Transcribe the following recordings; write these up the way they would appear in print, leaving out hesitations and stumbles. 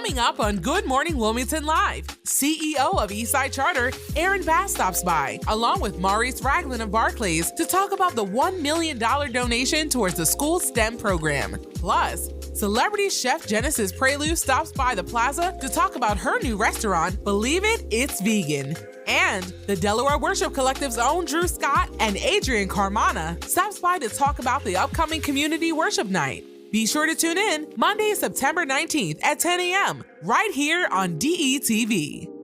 Coming up on Good Morning Wilmington Live, CEO of Eastside Charter, Aaron Bass stops by, along with Maurice Ranglin of Barclays, to talk about the $1 million donation towards the school STEM program. Plus, celebrity Chef Jenesis Prioleau stops by the plaza to talk about her new restaurant, Believe It, It's Vegan. And the Delaware Worship Collective's own Drew Scott and Adrian Carmona stops by to talk about the upcoming community worship night. Be sure to tune in Monday, September 19th at 10 a.m. right here on DETV.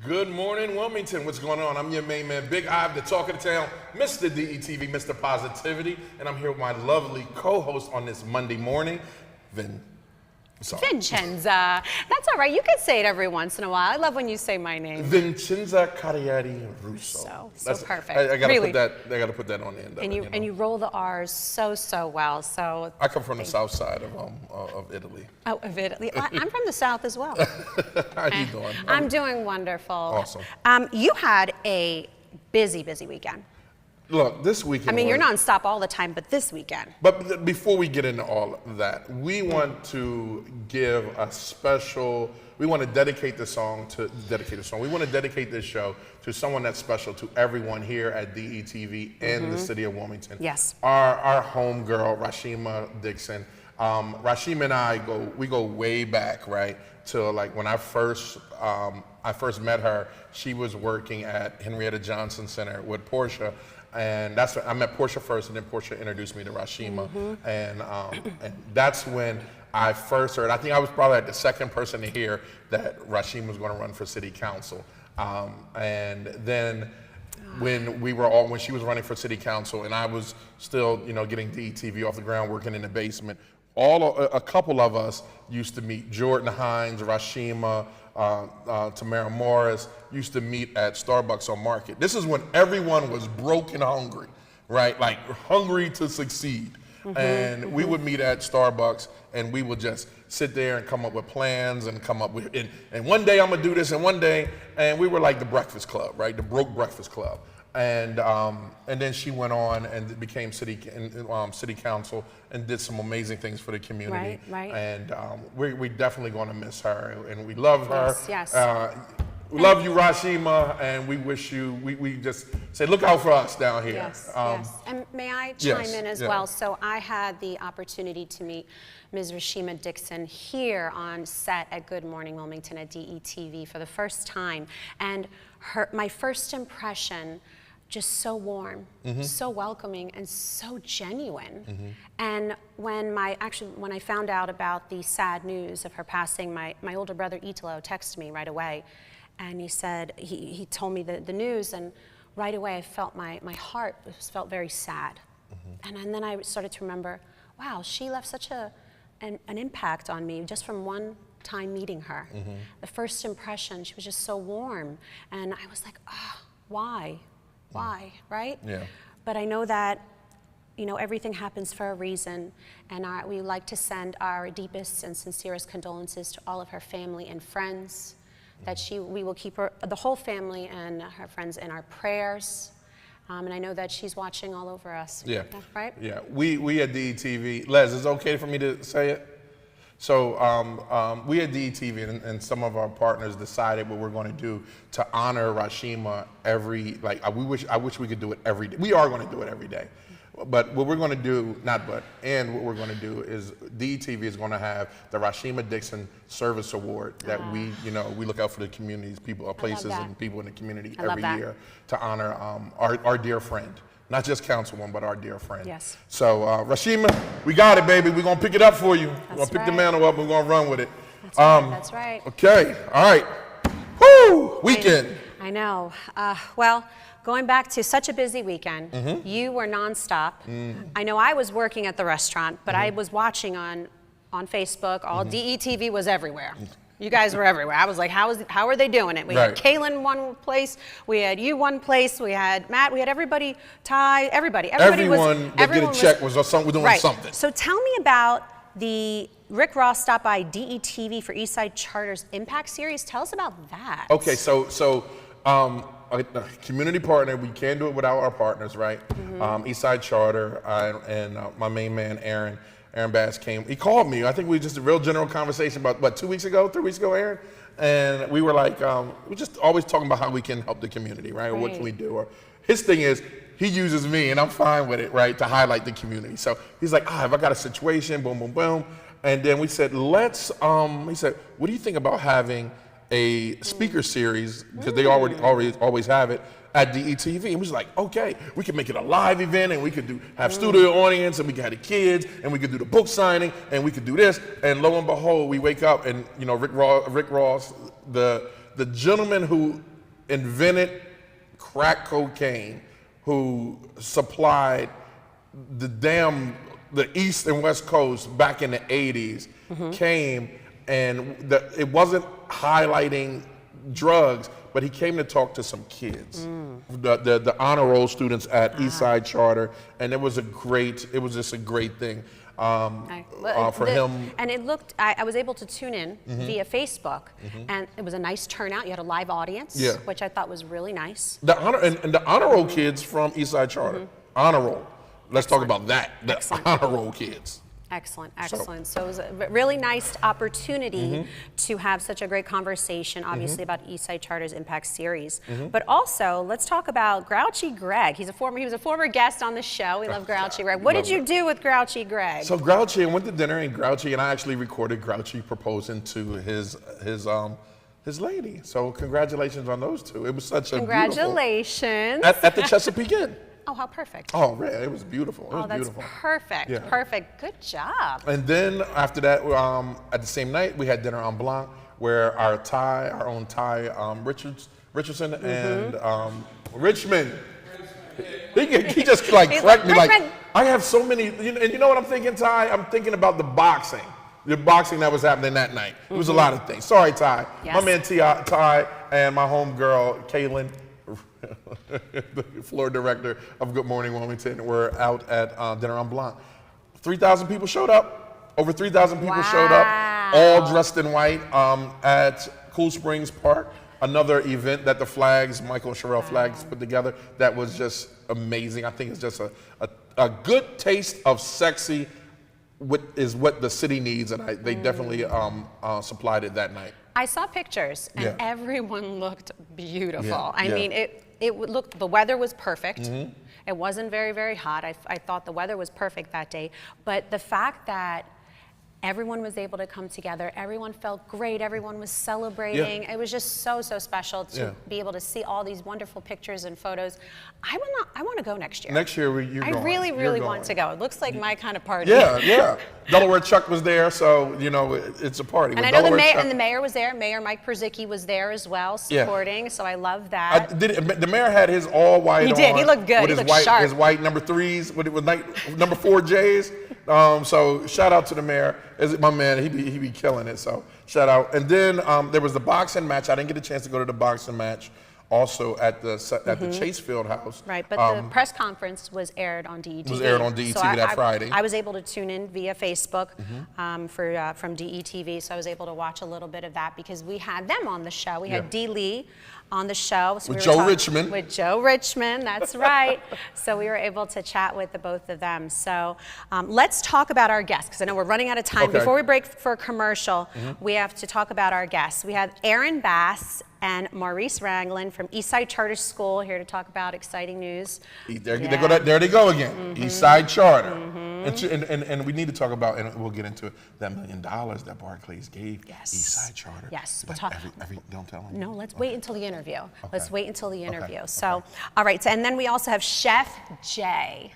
Good morning, Wilmington. What's going on? I'm your main man, Big Ive, the talk of the town, Mr. DETV, Mr. Positivity, and I'm here with my lovely co-host on this Monday morning, Vincenza. That's all right. You can say it every once in a while. I love when you say my name. Vincenza Carrieri Russo. So perfect. I gotta really. put that. I gotta put that on the end. And you roll the R's so well. So I come from the south side of Italy. Oh, of Italy. I'm from the south as well. How you doing? I'm doing wonderful. Awesome. You had a busy weekend. Look, this weekend. I mean, you're nonstop all the time, but this weekend. But before we get into all of that, we want to give a special. We want to dedicate the song. We want to dedicate this show to someone that's special to everyone here at DETV in the city of Wilmington. Yes. Our home girl, Rashima Dixon. Rashima and I go way back, right? To like when I first met her. She was working at Henrietta Johnson Center with Portia. And that's when I met Portia first, and then Portia introduced me to Rashima. And that's when I first heard, I think I was probably like the second person to hear that Rashima was going to run for city council. And then when she was running for city council, and I was still, getting DETV off the ground, working in the basement, a couple of us used to meet. Jordan Hines, Rashima, Tamara Morris used to meet at Starbucks on Market. This is when everyone was broke and hungry, right? Like hungry to succeed. And we would meet at Starbucks, and we would just sit there and come up with plans and come up with, and one day I'm gonna do this, and one day, and we were like the Breakfast Club, right? The Broke Breakfast Club. And then she went on and became city council and did some amazing things for the community. Right. And we're definitely going to miss her, and we love her. Yes. We love you, Rashima, and we wish you. We just say, look out for us down here. Yes. And may I chime in as well? So I had the opportunity to meet Ms. Rashima Dixon here on set at Good Morning Wilmington at DETV for the first time, and my first impression. Just so warm, so welcoming, and so genuine. And when I found out about the sad news of her passing, my older brother Italo texted me right away, and he said, he told me the news, and right away I felt my heart felt very sad. And then I started to remember, wow, she left such an impact on me just from one time meeting her. The first impression, she was just so warm, and I was like, why, right? Yeah. But I know that, everything happens for a reason, and we like to send our deepest and sincerest condolences to all of her family and friends. That we will keep the whole family and her friends in our prayers. And I know that she's watching all over us. Yeah. Right? Yeah. We at DETV, Les, is it okay for me to say it? So we at DETV and some of our partners decided what we're going to do to honor Rashima I wish we could do it every day. We are going to do it every day. But what we're going to do, what we're going to do is DETV is going to have the Rashima Dixon Service Award that we look out for the communities, places and people in the community every year to honor our dear friend. Not just councilwoman, but our dear friend. Yes. So Rashima, we got it, baby. We're going to pick it up for you. We're going to pick the mantle up and we're going to run with it. That's right. Okay. All right. Woo! Weekend. I know. Well, going back to such a busy weekend, you were nonstop. I know I was working at the restaurant, but I was watching on Facebook. All DETV was everywhere. You guys were everywhere. I was like, how are they doing it? We had Kaylin one place, we had you one place, we had Matt, we had everybody, Ty, everybody. Everyone that get a check was doing something. So tell me about the Rick Ross stopped by DETV for Eastside Charter's Impact Series. Tell us about that. Okay, so a community partner, we can't do it without our partners, right? Eastside Charter and my main man, Aaron Bass came. He called me. I think we just a real general conversation about, 3 weeks ago, Aaron? And we were like, we're just always talking about how we can help the community, right? Or what can we do? Or his thing is, he uses me, and I'm fine with it, right, to highlight the community. So he's like, if I got a situation, boom, boom, boom. And then we said, he said, what do you think about having a speaker series, because they always have it, at DETV. And we was like, okay, we can make it a live event, and we could have studio audience, and we can have the kids, and we could do the book signing, and we could do this. And lo and behold, we wake up, and Rick Ross, the gentleman who invented crack cocaine, who supplied the East and West Coast back in the 80s, came, and it wasn't highlighting drugs, but he came to talk to some kids, the honor roll students at Eastside Charter, and it was just a great thing for him. And it looked, I was able to tune in via Facebook, and it was a nice turnout. You had a live audience, which I thought was really nice. The honor roll kids from Eastside Charter, honor roll. Let's talk about that. The honor roll kids. Excellent. So it was a really nice opportunity to have such a great conversation, obviously, about Eastside Charter's Impact Series. But also, let's talk about Grouchy Greg. He was a former guest on the show. We love Grouchy Greg. What did you do with Grouchy Greg? So Grouchy, I went to dinner, and Grouchy and I actually recorded Grouchy proposing to his lady. So congratulations on those two. It was such a congratulations at the Chesapeake Inn. Oh, how perfect. Oh, man, it was beautiful. That's perfect. Yeah. Perfect. Good job. And then after that, at the same night, we had dinner en blanc, where our own Ty Richardson and Richmond, he just correct me, I have so many, and you know what I'm thinking, Ty? I'm thinking about the boxing that was happening that night. It was a lot of things. Sorry, Ty. Yes. My man Ty and my homegirl, Kaylin, the floor director of Good Morning Wilmington, were out at dinner en blanc. 3,000 people showed up. Over 3,000 people showed up, all dressed in white at Cool Springs Park. Another event that the Michael and Sherelle Flags put together that was just amazing. I think it's just a good taste of sexy is what the city needs, and they definitely supplied it that night. I saw pictures, and everyone looked beautiful. I mean, the weather was perfect. It wasn't very, very hot. I thought the weather was perfect that day. But the fact that everyone was able to come together, everyone felt great, everyone was celebrating. It was just so special to be able to see all these wonderful pictures and photos. I want to go next year. Next year, you're going. I really want to go. It looks like my kind of party. Yeah. Delaware Chuck was there, so it's a party. And I know the mayor was there. Mayor Mike Perzicki was there as well, supporting. So I love that. The mayor had his all white. He did. He looked good. With he looked sharp. His white number 3s with number 4 J's. So shout out to the mayor. My man, he be killing it. So shout out. And then there was the boxing match. I didn't get a chance to go to the boxing match. Also at the Chase Field House. Right, but the press conference was aired on DETV. That Friday. I was able to tune in via Facebook from DETV, so I was able to watch a little bit of that because we had them on the show. We had Dee Lee on the show. So with Joe Richmond. With Joe Richmond, that's right. So we were able to chat with the both of them. So let's talk about our guests, because I know we're running out of time. Okay. Before we break for a commercial, we have to talk about our guests. We have Aaron Bass and Maurice Ranglin from Eastside Charter School here to talk about exciting news. There they go again, Eastside Charter. And we need to talk about, and we'll get into it, that $1 million that Barclays gave Eastside Charter. Yes. But don't tell them. No, let's wait until the interview. Okay. Let's wait until the interview. So, all right, and then we also have Chef J.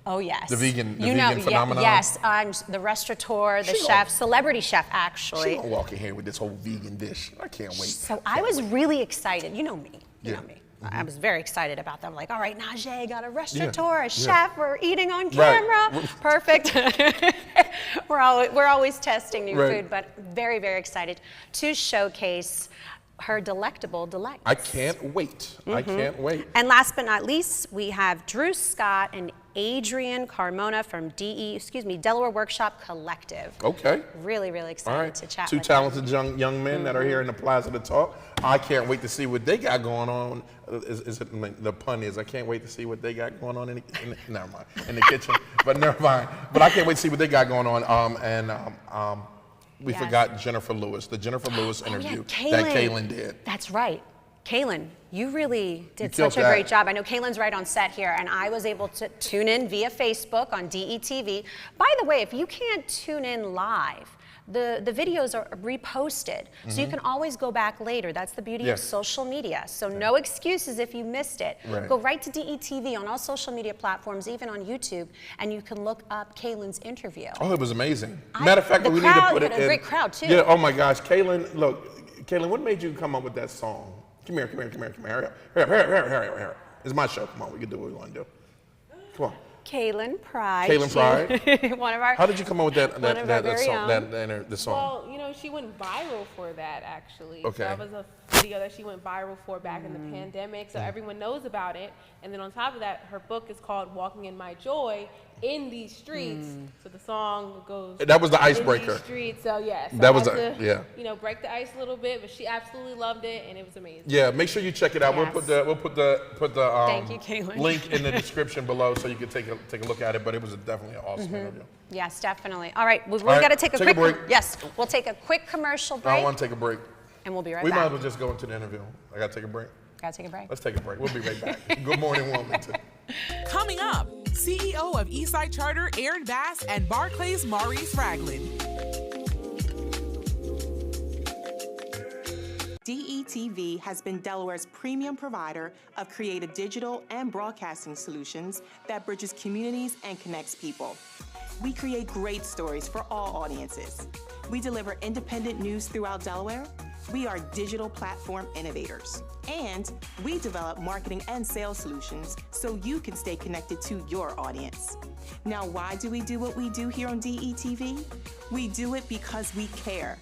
Oh, yes. The vegan phenomenon. Yes, I'm the restaurateur, the chef, celebrity chef, actually. She's going to walk in here with this whole vegan dish. I can't wait. So I was really excited. You know me. You know me. I was very excited about them. Like, all right, Najee got a restaurateur, a chef, we're eating on camera. Right. Perfect. we're always testing new food, but very, very excited to showcase her delectable delights. I can't wait. I can't wait. And last but not least, we have Drew Scott and Adrian Carmona from Delaware Worship Collective. Okay. Really, really excited to chat with Two talented young men that are here in the plaza to talk. I can't wait to see what they got going on. The pun is, I can't wait to see what they got going on in the kitchen. But never mind. But I can't wait to see what they got going on. We forgot Jennifer Lewis, the Jennifer Lewis interview that Kaylin did. That's right. Kaylin, you really did such a great job. I know Kaylin's right on set here, and I was able to tune in via Facebook on DETV. By the way, if you can't tune in live, the videos are reposted, so you can always go back later. That's the beauty of social media. So no excuses if you missed it. Go right to DETV on all social media platforms, even on YouTube, and you can look up Kaylin's interview. Oh, it was amazing. Matter of fact, we need to put it in. A great crowd too. Yeah. Oh my gosh, Kaylin, look, Kaylin, what made you come up with that song? Come here. Hurry up. It's my show. Come on, we can do what we want to do. Come on. Kaylin Pride. Kaylin Pride. One of our. How did you come up with that song? Well, you know, she went viral for that actually. Okay. So that was a video that she went viral for back in the pandemic, so everyone knows about it. And then on top of that, her book is called Walking in My Joy in These Streets. So the song goes. That was the icebreaker. In these streets. So yes. That was you know, break the ice a little bit, but she absolutely loved it, and it was amazing. Yeah, make sure you check it out. Yes. We'll put the Thank you, Kaylin. link in the description below so you can take a look at it. But it was definitely an awesome interview. Yes, definitely. All right, we've got to take a quick break. Yes, we'll take a quick commercial break. I don't want to take a break. And we'll be right back. We might as well just go into the interview. I got to take a break. Got to take a break. Let's take a break. We'll be right back. Good morning, Wilmington. Coming up, CEO of Eastside Charter Aaron Bass and Barclays Maurice Ranglin. DETV has been Delaware's premium provider of creative digital and broadcasting solutions that bridges communities and connects people. We create great stories for all audiences. We deliver independent news throughout Delaware. We are digital platform innovators. And we develop marketing and sales solutions so you can stay connected to your audience. Now, why do we do what we do here on DETV? We do it because we care.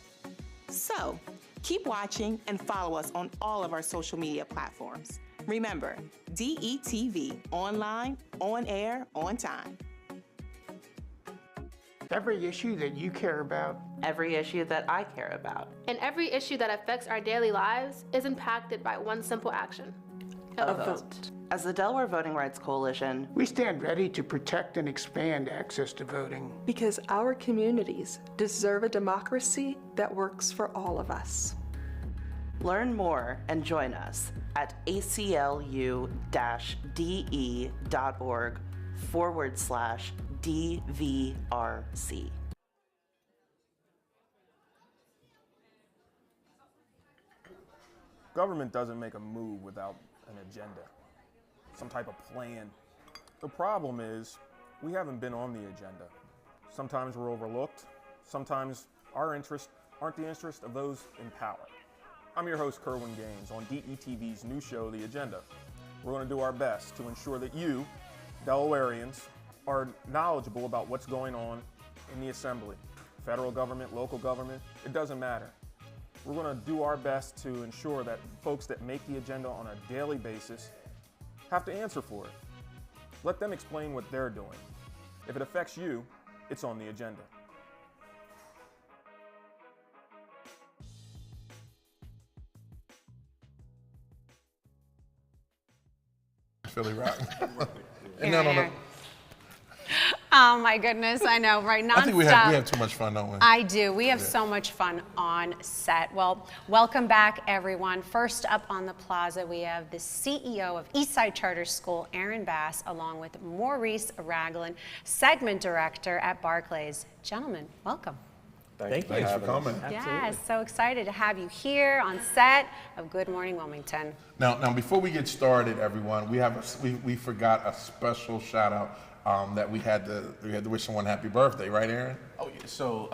So, keep watching and follow us on all of our social media platforms. Remember, DETV, online, on air, on time. Every issue that you care about. Every issue that I care about. And every issue that affects our daily lives is impacted by one simple action. A vote. As the Delaware Voting Rights Coalition, We stand ready to protect and expand access to voting. Because our communities deserve a democracy that works for all of us. Learn more and join us at aclu.de.org/DVRC. Government doesn't make a move without an agenda, some type of plan. The problem is we haven't been on the agenda. Sometimes we're overlooked. Sometimes our interests aren't the interest of those in power. I'm your host, Kerwin Gaines, on DETV's new show, The Agenda. We're going to do our best to ensure that you, Delawareans, are knowledgeable about what's going on in the Assembly. Federal government, local government, it doesn't matter. We're going to do our best to ensure that folks that make the agenda on a daily basis have to answer for it. Let them explain what they're doing. If it affects you, it's on the agenda. Philly rock. Oh my goodness, I know, right? Nonstop. I think we have too much fun, don't we? I do. We have so much fun on set. Well, welcome back, everyone. First up on the plaza, we have the CEO of Eastside Charter School, Aaron Bass, along with Maurice Ranglin, segment director at Barclays. Gentlemen, welcome. Thanks for coming. Yes, so excited to have you here on set of Good Morning Wilmington. Now, before we get started, everyone, we forgot a special shout out that we had to wish someone happy birthday, right, Aaron? Oh, yeah. So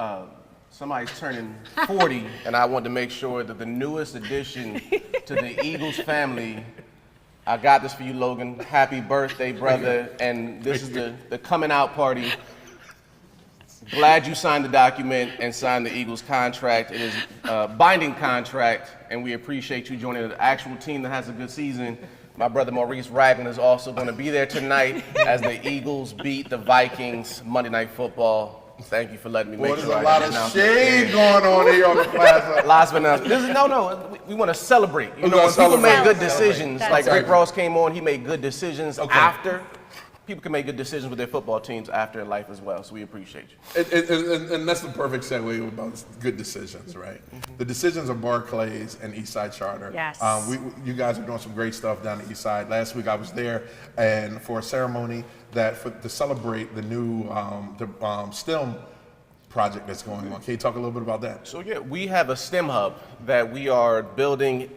somebody's turning 40, and I want to make sure that the newest addition to the Eagles family I got this for you, Logan. Happy birthday, brother. And this is the coming out party. Glad you signed the document and signed the Eagles contract. It is a binding contract, and we appreciate you joining the actual team that has a good season. My brother Maurice Ranglin is also going to be there tonight as the Eagles beat the Vikings Monday Night Football. Thank you for letting me make sure. There's a lot of shade going on here on the plaza. Last but not least, we want to celebrate. You know, when people make good decisions, like Rick Ross came on, he made good decisions after. People can make good decisions with their football teams after in life as well, so we appreciate you. And that's the perfect segue about good decisions, right? Mm-hmm. The decisions of Barclays and Eastside Charter. Yes. You guys are doing some great stuff down at Eastside. Last week I was there and for a ceremony to celebrate the new STEM project that's going on. Can you talk a little bit about that? So yeah, we have a STEM hub that we are building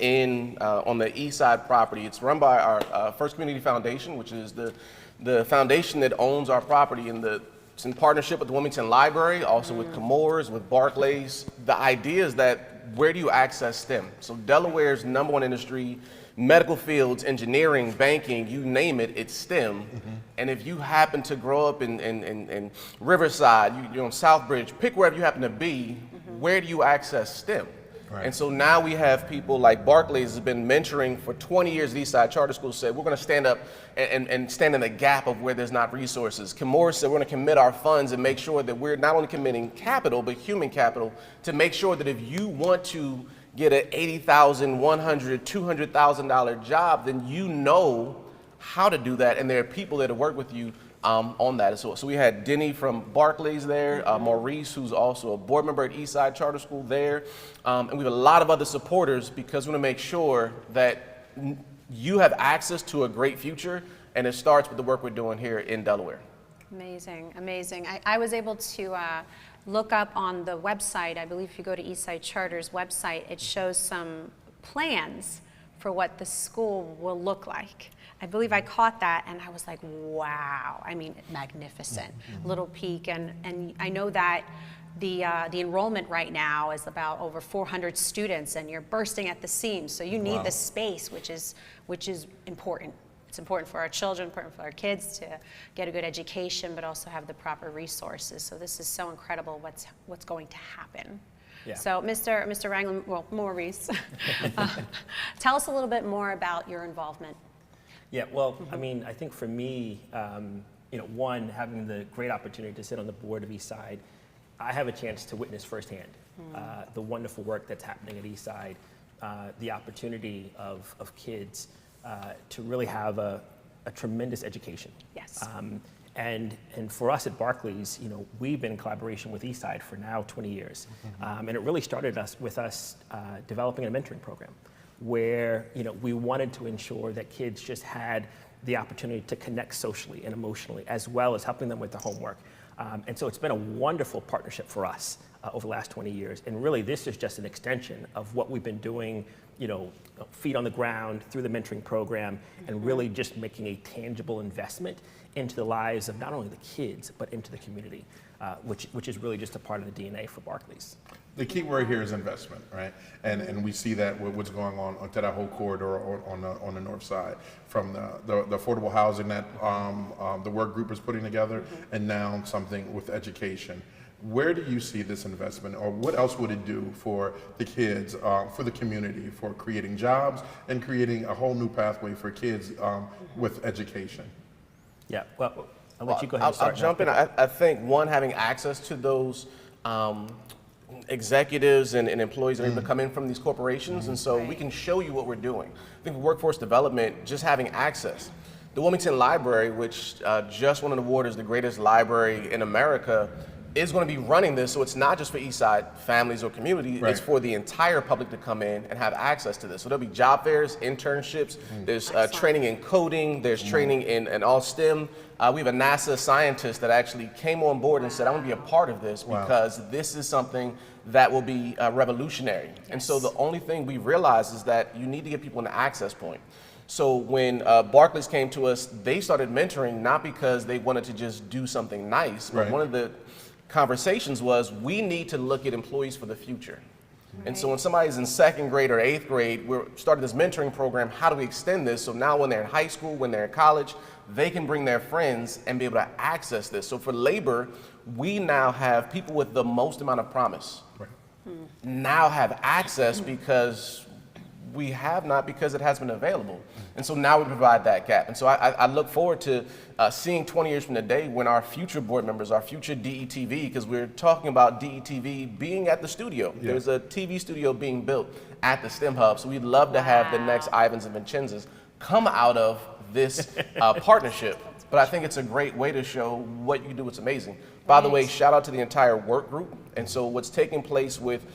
on the Eastside property. It's run by our First Community Foundation, which is the foundation that owns our property, and it's in partnership with the Wilmington Library, also with Comores, with Barclays. The idea is that where do you access STEM? So Delaware's #1 industry, medical fields, engineering, banking, you name it, it's STEM. Mm-hmm. And if you happen to grow up in Riverside, you're on Southbridge, pick wherever you happen to be, where do you access STEM? Right. And so now we have people like Barclays has been mentoring for 20 years at Eastside Charter School, said we're going to stand up and stand in the gap of where there's not resources. Comores said we're going to commit our funds and make sure that we're not only committing capital, but human capital to make sure that if you want to get an $80,000, $100,000, $200,000 job, then you know how to do that, and there are people that work with you on that. So we had Denny from Barclays there, Maurice, who's also a board member at Eastside Charter School there, and we have a lot of other supporters because we want to make sure that you have access to a great future, and it starts with the work we're doing here in Delaware. Amazing, amazing. I was able to look up on the website. I believe if you go to Eastside Charter's website, it shows some plans for what the school will look like. I believe I caught that and I was like, wow, I mean, magnificent. Little peek, and I know that the enrollment right now is about over 400 students and you're bursting at the seams, so you need the space, which is important. It's important for our children, important for our kids to get a good education, but also have the proper resources. So this is so incredible what's going to happen. Yeah. So Mr. Ranglin, well, Maurice, tell us a little bit more about your involvement. Yeah, well, I mean, I think for me, one, having the great opportunity to sit on the board of Eastside, I have a chance to witness firsthand the wonderful work that's happening at Eastside, the opportunity of kids to really have a tremendous education. Yes. And for us at Barclays, we've been in collaboration with Eastside for now 20 years. And it really started with us developing a mentoring program where we wanted to ensure that kids just had the opportunity to connect socially and emotionally, as well as helping them with their homework. And so it's been a wonderful partnership for us over the last 20 years. And really, this is just an extension of what we've been doing, feet on the ground through the mentoring program, and really just making a tangible investment into the lives of not only the kids, but into the community, which is really just a part of the DNA for Barclays. The key word here is investment, right? And we see that with what's going on to that whole corridor on the north side, from the affordable housing that the work group is putting together, and now something with education. Where do you see this investment, or what else would it do for the kids, for the community, for creating jobs and creating a whole new pathway for kids with education? Yeah, well, I'll let you go ahead and start. I'll jump in. I think, one, having access to those executives and employees that are able to come in from these corporations, and so we can show you what we're doing. I think workforce development, just having access. The Wilmington Library, which just won an award as the greatest library in America, is going to be running this, so it's not just for Eastside families or community, it's for the entire public to come in and have access to this. So there'll be job fairs, internships, there's training in coding, there's training in all STEM. We have a NASA scientist that actually came on board and said, I want to be a part of this because this is something that will be revolutionary. And so the only thing we realized is that you need to get people an access point. So when Barclays came to us, they started mentoring not because they wanted to just do something nice, but one of the conversations was, we need to look at employees for the future. And so when somebody's in 2nd grade or 8th grade, we're starting this mentoring program. How do we extend this? So now when they're in high school, when they're in college, they can bring their friends and be able to access this. So for labor, we now have people with the most amount of promise now have access because we have not, because it has been available. And so now we provide that gap. And so I look forward to seeing 20 years from today when our future board members, our future DETV, because we're talking about DETV being at the studio. Yeah. There's a TV studio being built at the STEM Hub. So we'd love to have the next Ivans and Vincenzas come out of this partnership. But I think it's a great way to show what you do. It's amazing. By the way, shout out to the entire work group. And so what's taking place with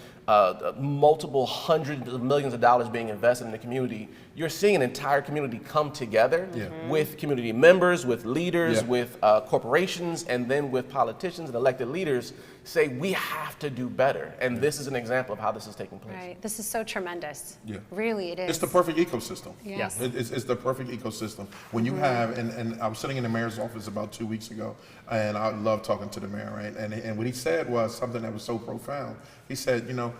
multiple hundreds of millions of dollars being invested in the community, you're seeing an entire community come together with community members, with leaders, with corporations, and then with politicians and elected leaders say we have to do better. And this is an example of how this is taking place. Right. This is so tremendous. Yeah. Really, it is. It's the perfect ecosystem. Yes. It's the perfect ecosystem. When you have, and I was sitting in the mayor's office about 2 weeks ago, and I love talking to the mayor, right? And what he said was something that was so profound. He said, you know,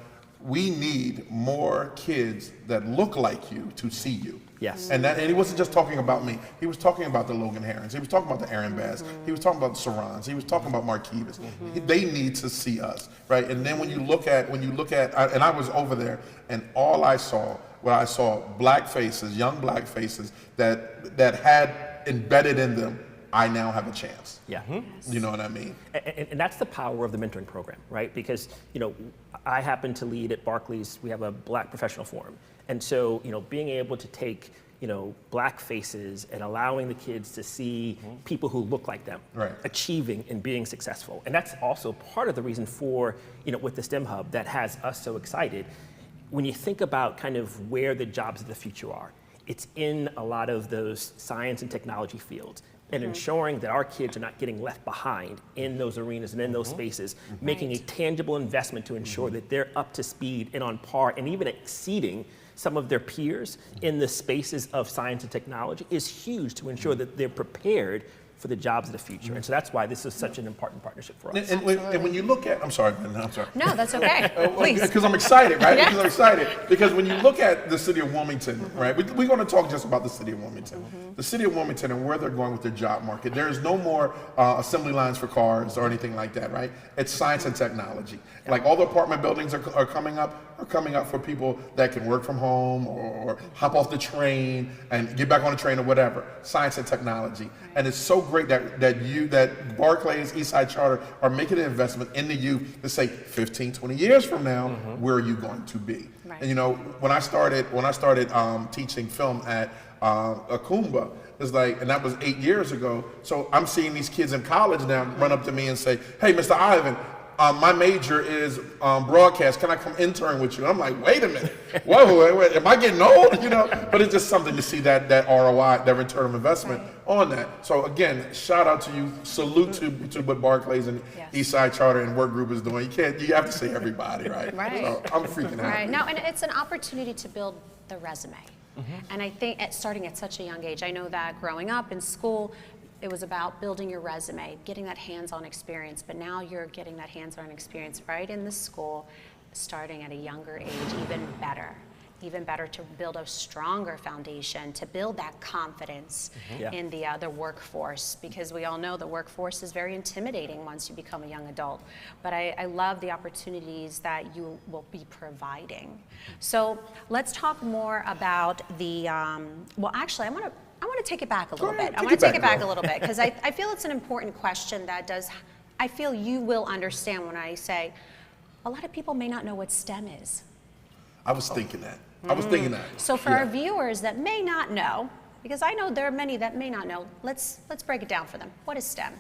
we need more kids that look like you to see you. Yes. And he wasn't just talking about me. He was talking about the Logan Herons. He was talking about the Aaron Bass. He was talking about the Sarons. He was talking about Marquivas. They need to see us, right? And then when you look at, and I was over there, and all I saw, black faces, young black faces that had embedded in them, I now have a chance. Yeah. You know what I mean? And that's the power of the mentoring program, right? Because, you know, I happen to lead at Barclays, we have a Black Professional Forum. And so, you know, being able to take, you know, black faces and allowing the kids to see people who look like them achieving and being successful. And that's also part of the reason for, you know, with the STEM Hub that has us so excited. When you think about kind of where the jobs of the future are, it's in a lot of those science and technology fields. And ensuring that our kids are not getting left behind in those arenas and in those spaces, making a tangible investment to ensure that they're up to speed and on par and even exceeding some of their peers in the spaces of science and technology is huge to ensure that they're prepared for the jobs of the future. And so that's why this is such an important partnership for us. And when you look at, I'm sorry. No, that's okay. Please. Because I'm excited, right? Because I'm excited. Because when you look at the city of Wilmington, right? We're going to talk just about the city of Wilmington. The city of Wilmington and where they're going with their job market. There is no more assembly lines for cars or anything like that, right? It's science and technology. Like all the apartment buildings are coming up for people that can work from home or hop off the train and get back on the train or whatever. Science and technology. And it's so great that Barclays, Eastside Charter are making an investment in the youth to say 15, 20 years from now, where are you going to be? Right. And you know, when I started teaching film at Akumba, it's like, and that was 8 years ago. So I'm seeing these kids in college now run up to me and say, "Hey, Mr. Ivan, my major is broadcast. Can I come intern with you?" I'm like, wait a minute. Whoa, wait, am I getting old? You know, but it's just something to see that ROI, that return of investment on that. So again, shout out to you. Salute to what Barclays and Eastside Charter and Work Group is doing. You have to say everybody, right? Right. So I'm freaking out. Right. No, and it's an opportunity to build the resume. And I think starting at such a young age, I know that growing up in school, it was about building your resume, getting that hands-on experience, but now you're getting that hands-on experience right in the school, starting at a younger age, even better to build a stronger foundation, to build that confidence in the workforce, because we all know the workforce is very intimidating once you become a young adult. But I love the opportunities that you will be providing. So let's talk more about the, well actually I want to take it back a little bit. I want to take it back a little bit because I feel it's an important question that I feel you will understand when I say a lot of people may not know what STEM is. I was thinking that. I was thinking that. So for our viewers that may not know, because I know there are many that may not know, let's break it down for them. What is STEM?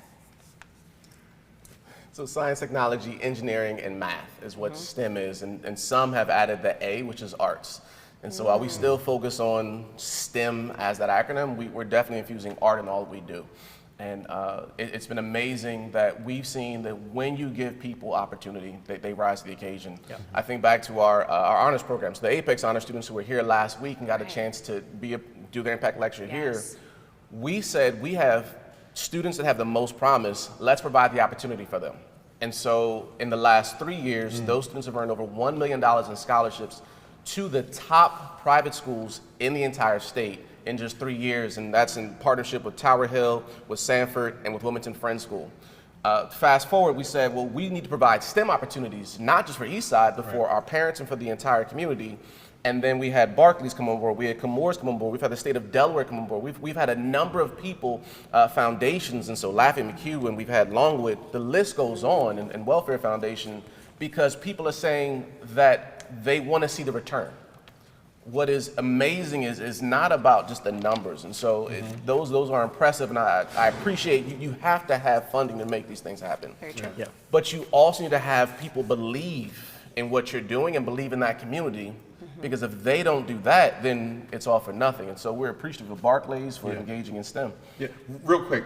So science, technology, engineering, and math is what STEM is, and some have added the A, which is arts. And so while we still focus on STEM as that acronym, we're definitely infusing art in all that we do. And it's been amazing that we've seen that when you give people opportunity, they rise to the occasion. Yeah. I think back to our honors programs, the Apex honors students who were here last week and got a chance to do their impact lecture here. We said we have students that have the most promise, let's provide the opportunity for them. And so in the last 3 years, those students have earned over $1 million in scholarships to the top private schools in the entire state in just 3 years. And that's in partnership with Tower Hill, with Sanford, and with Wilmington Friends School. Fast forward, we said, well, we need to provide STEM opportunities, not just for Eastside, but for our parents and for the entire community. And then we had Barclays come on board, we had Comores come on board, we've had the state of Delaware come on board, we've had a number of people, foundations, and so Lafayette McHugh, and we've had Longwood, the list goes on, and Welfare Foundation, because people are saying that they want to see the return. What is amazing is not about just the numbers, and so those are impressive, and I appreciate you have to have funding to make these things happen. Very true. Yeah. But you also need to have people believe in what you're doing and believe in that community, because if they don't do that, then it's all for nothing. And so we're appreciative of Barclays for engaging in STEM. Yeah, real quick,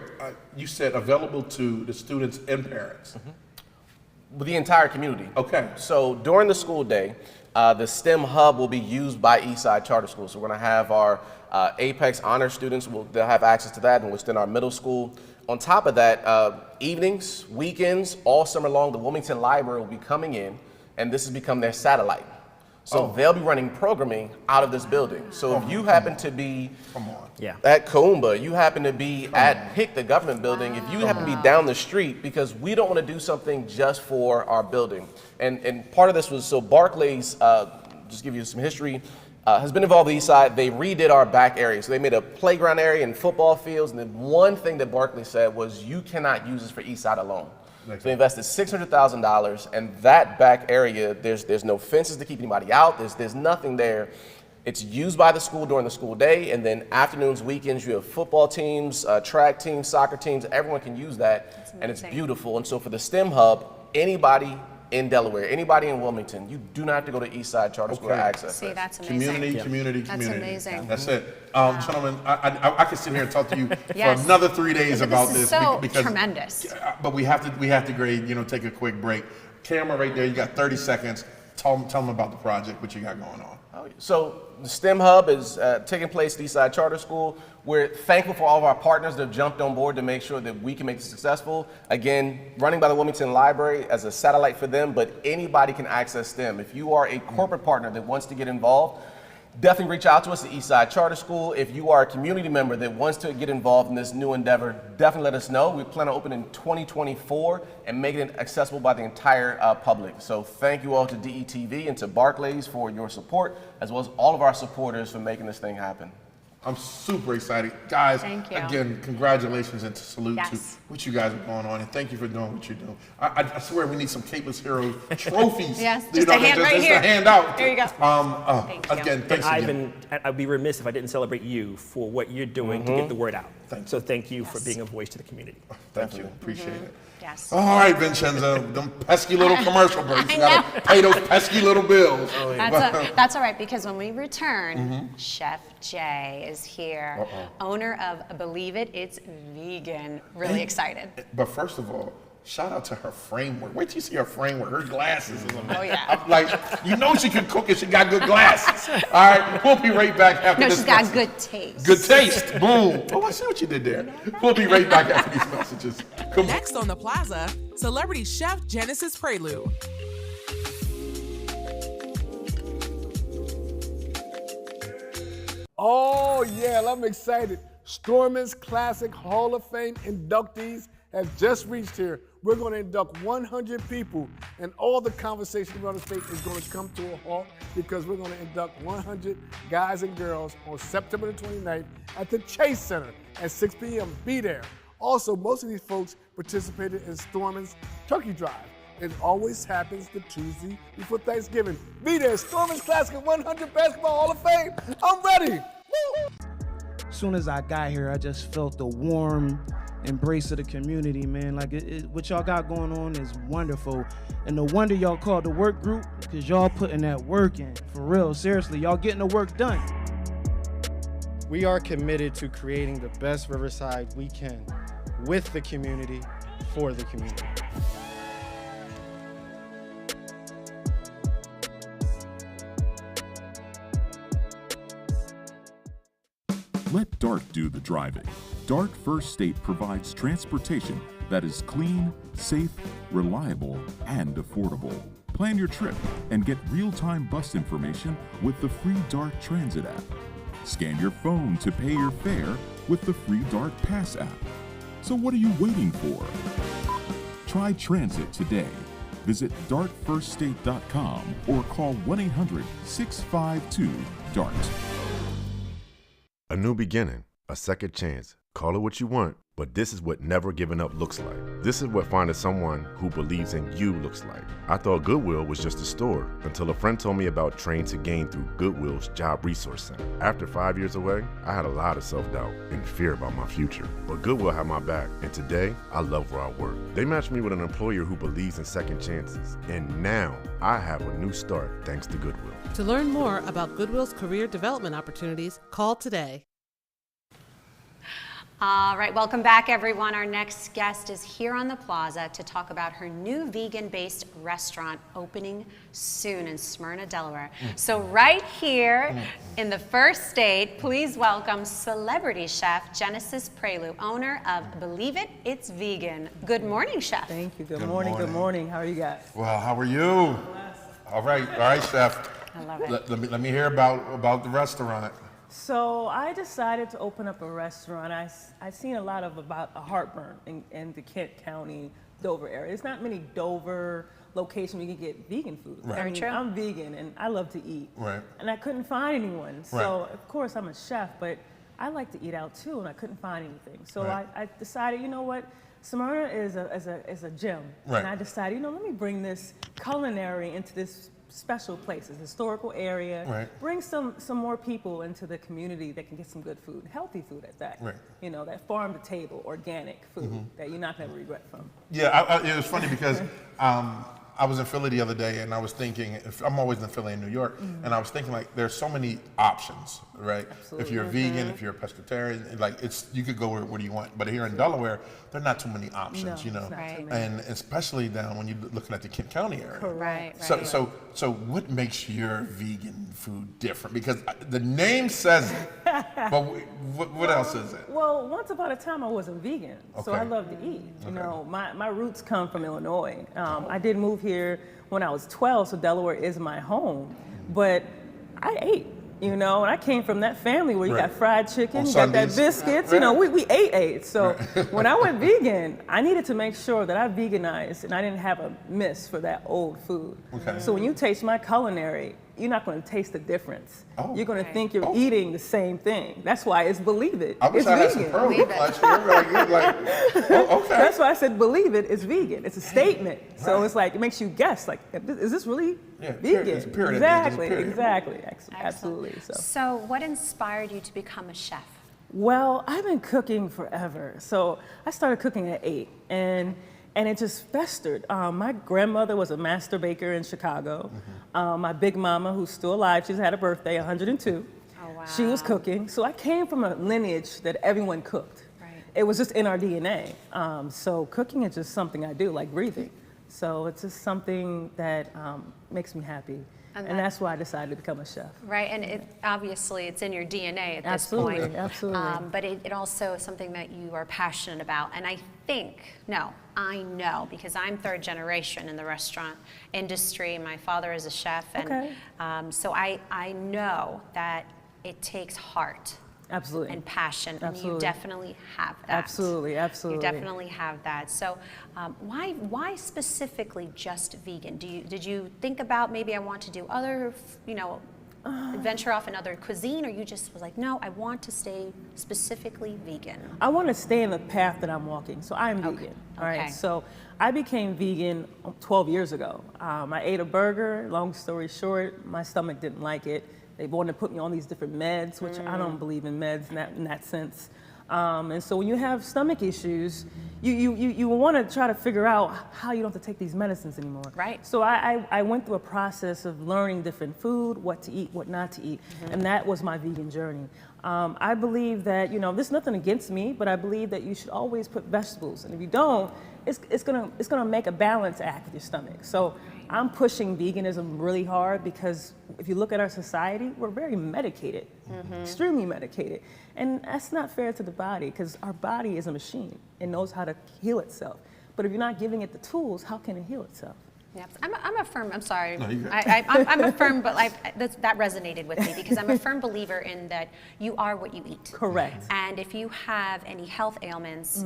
you said available to the students and parents. With the entire community. Okay. So during the school day, the STEM hub will be used by Eastside Charter School. So we're going to have our Apex Honor students, they'll have access to that, and within our middle school. On top of that, evenings, weekends, all summer long, the Wilmington Library will be coming in, and this has become their satellite. So they'll be running programming out of this building. So if you happen to be at Coomba, you happen to be at Pick, the government building, if you happen to be down the street, because we don't want to do something just for our building. And part of this was, so Barclays, just give you some history, has been involved with Eastside. They redid our back area. So they made a playground area and football fields. And then one thing that Barclays said was, you cannot use this for Eastside alone. So they invested $600,000, and that back area, there's no fences to keep anybody out. There's nothing there. It's used by the school during the school day, and then afternoons, weekends, you have football teams, track teams, soccer teams. Everyone can use that, and it's beautiful. And so for the STEM hub, anybody in Delaware, anybody in Wilmington, you do not have to go to Eastside Charter School to access See, that. that's amazing. Community. That's amazing. That's it. Gentlemen, I could sit here and talk to you for another 3 days about this. This is so because, tremendous. But we have to grade, take a quick break. Camera right there, you got 30 seconds. Tell them about the project, what you got going on. So the STEM Hub is taking place at Eastside Charter School. We're thankful for all of our partners that have jumped on board to make sure that we can make this successful. Again, running by the Wilmington Library as a satellite for them, but anybody can access STEM. If you are a corporate partner that wants to get involved, definitely reach out to us at Eastside Charter School. If you are a community member that wants to get involved in this new endeavor, definitely let us know. We plan on opening in 2024 and making it accessible by the entire public. So thank you all to DETV and to Barclays for your support, as well as all of our supporters for making this thing happen. I'm super excited. Guys, again, congratulations and salute to what you guys are going on, and thank you for doing what you do. I swear we need some Capeless Heroes trophies. Just a hand right here. Just a hand out. There you go. Again, thanks again. I'd be remiss if I didn't celebrate you for what you're doing to get the word out. So thank you for being a voice to the community. Thank you. Appreciate it. Yes. All right, Vincenzo, them pesky little commercial breaks. You gotta pay those pesky little bills. That's all right, because when we return, Chef Jay is here, owner of Believe It, It's Vegan. Really excited. But first of all, shout out to her framework. Wait till you see her framework. Her glasses is amazing. Oh, yeah. I'm like, she can cook and she got good glasses. All right, we'll be right back after this. No, she's got good taste. Good taste. Boom. Oh, I see what you did there. We'll be right back after these messages. Next on the Plaza, celebrity chef Jenesis Prioleau. Oh, yeah, I'm excited. Storman's Classic Hall of Fame inductees has just reached here. We're going to induct 100 people, and all the conversation around the state is going to come to a halt because we're going to induct 100 guys and girls on September the 29th at the Chase Center at 6 p.m. Be there. Also, most of these folks participated in Storman's Turkey Drive. It always happens the Tuesday before Thanksgiving. Be there, Storman's Classic 100 Basketball Hall of Fame. I'm ready. Woo! As soon as I got here, I just felt the warm embrace of the community, man. Like, what y'all got going on is wonderful. And no wonder y'all called the work group, because y'all putting that work in. For real, seriously, y'all getting the work done. We are committed to creating the best Riverside we can with the community, for the community. Let DART do the driving. DART First State provides transportation that is clean, safe, reliable, and affordable. Plan your trip and get real-time bus information with the free DART Transit app. Scan your phone to pay your fare with the free DART Pass app. So what are you waiting for? Try transit today. Visit dartfirststate.com or call 1-800-652-DART. A new beginning, a second chance. Call it what you want, but this is what never giving up looks like. This is what finding someone who believes in you looks like. I thought Goodwill was just a store until a friend told me about Train to Gain through Goodwill's Job Resource Center. After 5 years away, I had a lot of self-doubt and fear about my future. But Goodwill had my back, and today, I love where I work. They matched me with an employer who believes in second chances. And now, I have a new start thanks to Goodwill. To learn more about Goodwill's career development opportunities, call today. All right, welcome back, everyone. Our next guest is here on the plaza to talk about her new vegan-based restaurant opening soon in Smyrna, Delaware. So right here in the first state, please welcome celebrity chef Jenesis Prioleau, owner of Believe It, It's Vegan. Good morning, chef. Thank you. Good morning. Good morning. How are you guys? Well, how are you? All right, chef. I love it. Let me hear about the restaurant. So I decided to open up a restaurant. I seen a lot about a heartburn in the Kent County, Dover area. There's not many Dover locations where you can get vegan food. Right. Very true. I'm vegan and I love to eat. Right. And I couldn't find anyone. So Right. of course I'm a chef, but I like to eat out too, and I couldn't find anything. So Right. I decided, you know what? Smyrna is a gym. Right. And I decided, let me bring this culinary into this special place, this historical area. Right. Bring some more people into the community that can get some good food, healthy food at that. Right. That farm to table, organic food that you're not going to regret from. Yeah, it was funny because I was in Philly the other day and I was thinking, I'm always in Philly and New York, and I was thinking there's so many options, right? Absolutely. If you're vegan, if you're a pescatarian, you could go where you want. But here in Delaware, there are not too many options, No, it's not too many. and especially down when you're looking at the Kent County area. Correct. So what makes your vegan food different? Because the name says it, but what else is it? Well, once upon a time I wasn't vegan, so Okay. I love to eat. My roots come from Illinois. I did move here when I was 12, so Delaware is my home. But I ate, and I came from that family where you Right. got fried chicken, On you got that Sundays. biscuits. Right. We ate. So when I went vegan, I needed to make sure that I veganized and I didn't have a miss for that old food. Okay. So when you taste my culinary, you're not going to taste the difference. Oh. You're going to think you're eating the same thing. That's why it's Believe It. I wish It's I had vegan. some pearl clutch here. Okay. That's why I said Believe It, it's vegan. It's a statement. So it's like, it makes you guess, is this really vegan? It's a period. Exactly, It's a period. exactly. Absolutely. So what inspired you to become a chef? Well, I've been cooking forever. So I started cooking at 8, and it just festered. My grandmother was a master baker in Chicago. My big mama, who's still alive, she's had a birthday, 102. Oh, wow. She was cooking. So I came from a lineage that everyone cooked. Right. It was just in our DNA. So cooking is just something I do, like breathing. So it's just something that makes me happy. And that's why I decided to become a chef. Right, and obviously it's in your DNA at this Absolutely, point. absolutely. But it also is something that you are passionate about. And I know, because I'm third generation in the restaurant industry. My father is a chef, and so I know that it takes heart. Absolutely. And passion, Absolutely. and you definitely have that. Absolutely. You definitely have that. So, why specifically just vegan? Did you think about maybe I want to do other, venture off in other cuisine, or you just was like, no, I want to stay specifically vegan? I want to stay in the path that I'm walking, so I'm vegan. All right. Okay. So I became vegan 12 years ago. I ate a burger. Long story short, my stomach didn't like it. They wanted to put me on these different meds, which I don't believe in meds in that sense. And so when you have stomach issues, you want to try to figure out how you don't have to take these medicines anymore. Right. So I went through a process of learning different food, what to eat, what not to eat, and that was my vegan journey. I believe that, there's nothing against me, but I believe that you should always put vegetables, and if you don't, it's gonna make a balance act with your stomach. So I'm pushing veganism really hard because if you look at our society, we're very medicated, extremely medicated. And that's not fair to the body because our body is a machine. It knows how to heal itself. But if you're not giving it the tools, how can it heal itself? Yep. I'm a firm, I'm sorry. No, you're good. I'm a firm, but that resonated with me because I'm a firm believer in that you are what you eat. Correct. And if you have any health ailments,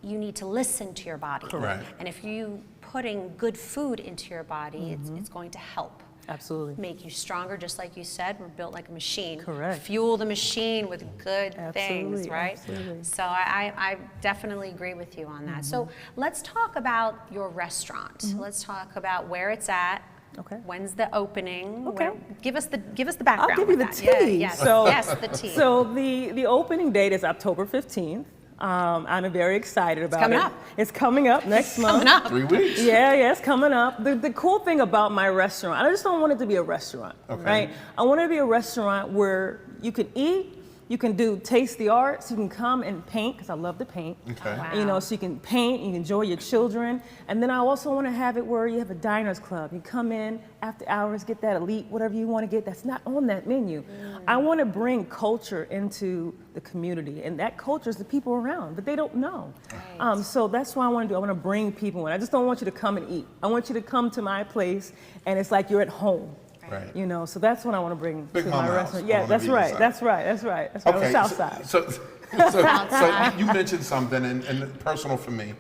you need to listen to your body. Correct. And if you putting good food into your body, it's going to help. Absolutely. Make you stronger, just like you said, we're built like a machine. Correct. Fuel the machine with good things, right? Absolutely. So I definitely agree with you on that. So let's talk about your restaurant. Let's talk about where it's at. Okay. When's the opening? Okay. Give us the background. I'll give you the with tea. that. Yes, So, yes, the tea. So the opening date is October 15th. I'm very excited about coming it. up. It's coming up next month. Coming up. 3 weeks. Yeah, it's coming up. The cool thing about my restaurant, I just don't want it to be a restaurant, right? I want it to be a restaurant where you can eat, you can do taste the arts, you can come and paint, because I love to paint. Okay. Wow. You know, so you can paint, you can enjoy your children. And then I also want to have it where you have a diners club. You come in after hours, get that elite, whatever you want to get that's not on that menu. I want to bring culture into the community, and that culture is the people around, but they don't know. Right. So that's what I want to do. I want to bring people in. I just don't want you to come and eat. I want you to come to my place, and it's like you're at home. Right. You know, so that's what I want to bring Big to mama my house restaurant. on Yeah, the that's vegan right. side. That's right. That's right. That's right. On the south side. So you mentioned something, and personal for me,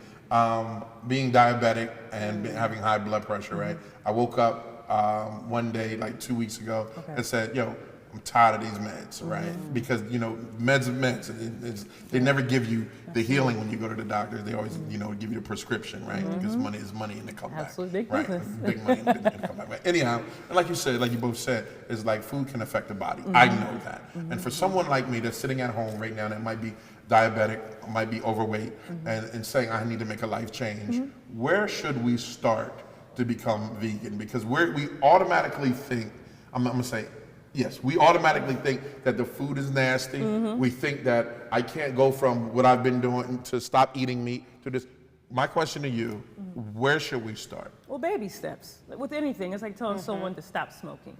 being diabetic and having high blood pressure, right? I woke up one day, like 2 weeks ago, and said, yo, I'm tired of these meds, right? Because, you know, meds are meds. They never give you the healing when you go to the doctors. They always, you know, give you the prescription, right? Because money is money and they come back. Absolutely, big right? business. Big money and they come back. Right? Anyhow, and like you said, like you both said, is like food can affect the body. I know that. And for someone like me that's sitting at home right now that might be diabetic, might be overweight, and saying I need to make a life change, where should we start to become vegan? Because we automatically think, I'm gonna say, yes, we automatically think that the food is nasty. We think that I can't go from what I've been doing to stop eating meat to this. My question to you, where should we start? Well, baby steps. With anything, it's like telling someone to stop smoking.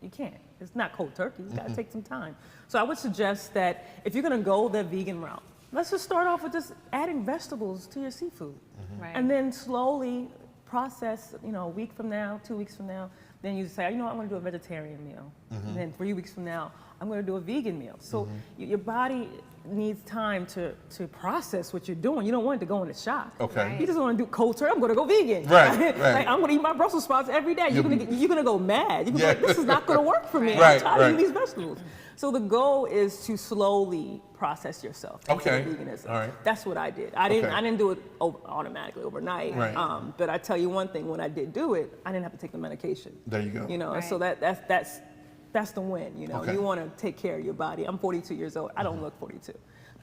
You can't. It's not cold turkey. You gotta take some time. So I would suggest that if you're gonna go the vegan route, let's just start off with just adding vegetables to your seafood. Right. And then slowly process, you know, a week from now, 2 weeks from now, then you say, you know what, I'm gonna do a vegetarian meal. And then 3 weeks from now, I'm gonna do a vegan meal. So your body needs time to process what you're doing. You don't want it to go into shock. Okay. Right. You just want to do cold turkey. I'm going to go vegan. Right. Like, I'm going to eat my Brussels sprouts every day. You're going to go mad. You're gonna be like, this is not going to work for me. Right, I'm tired of eating these vegetables. So the goal is to slowly process yourself into veganism. All right. That's what I did. I didn't do it automatically overnight. Right. But I tell you one thing: when I did do it, I didn't have to take the medication. There you go. You know, so that's the win. You know, you want to take care of your body. I'm 42 years old. I don't look 42.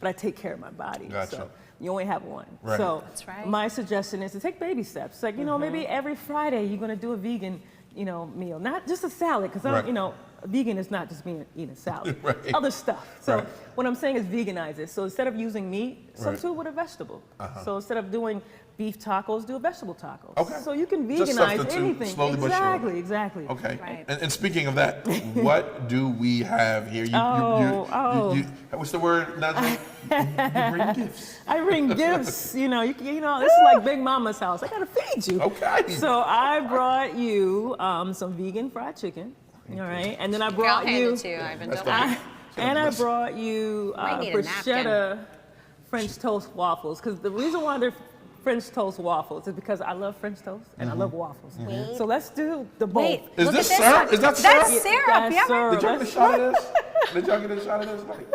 But I take care of my body. Gotcha. So you only have one. Right. So That's right. my suggestion is to take baby steps. Like, you know, maybe every Friday you're going to do a vegan, you know, meal. Not just a salad, because, you know, a vegan is not just eating salad. Other stuff. So what I'm saying is veganize it. So instead of using meat, substitute with a vegetable. So instead of doing beef tacos, do a vegetable taco. Okay. So you can Just veganize substitute anything. slowly but surely. Exactly. Okay. Right. And speaking of that, what do we have here? What's the word, Najee? You bring gifts. I bring gifts. You know, you know, this is like Big Mama's house. I gotta feed you. Okay. So I brought you some vegan fried chicken. All right, and then I I'll brought hand you. it to you, Ivan. I brought you Might need a bruschetta French toast waffles, because the reason why they're French toast waffles is because I love French toast and I love waffles. So let's do the both. Wait, Is look this at syrup? Is that syrup? That's syrup. That's Yeah. syrup. Did y'all get a shot of this? Did y'all get a shot of this? Like,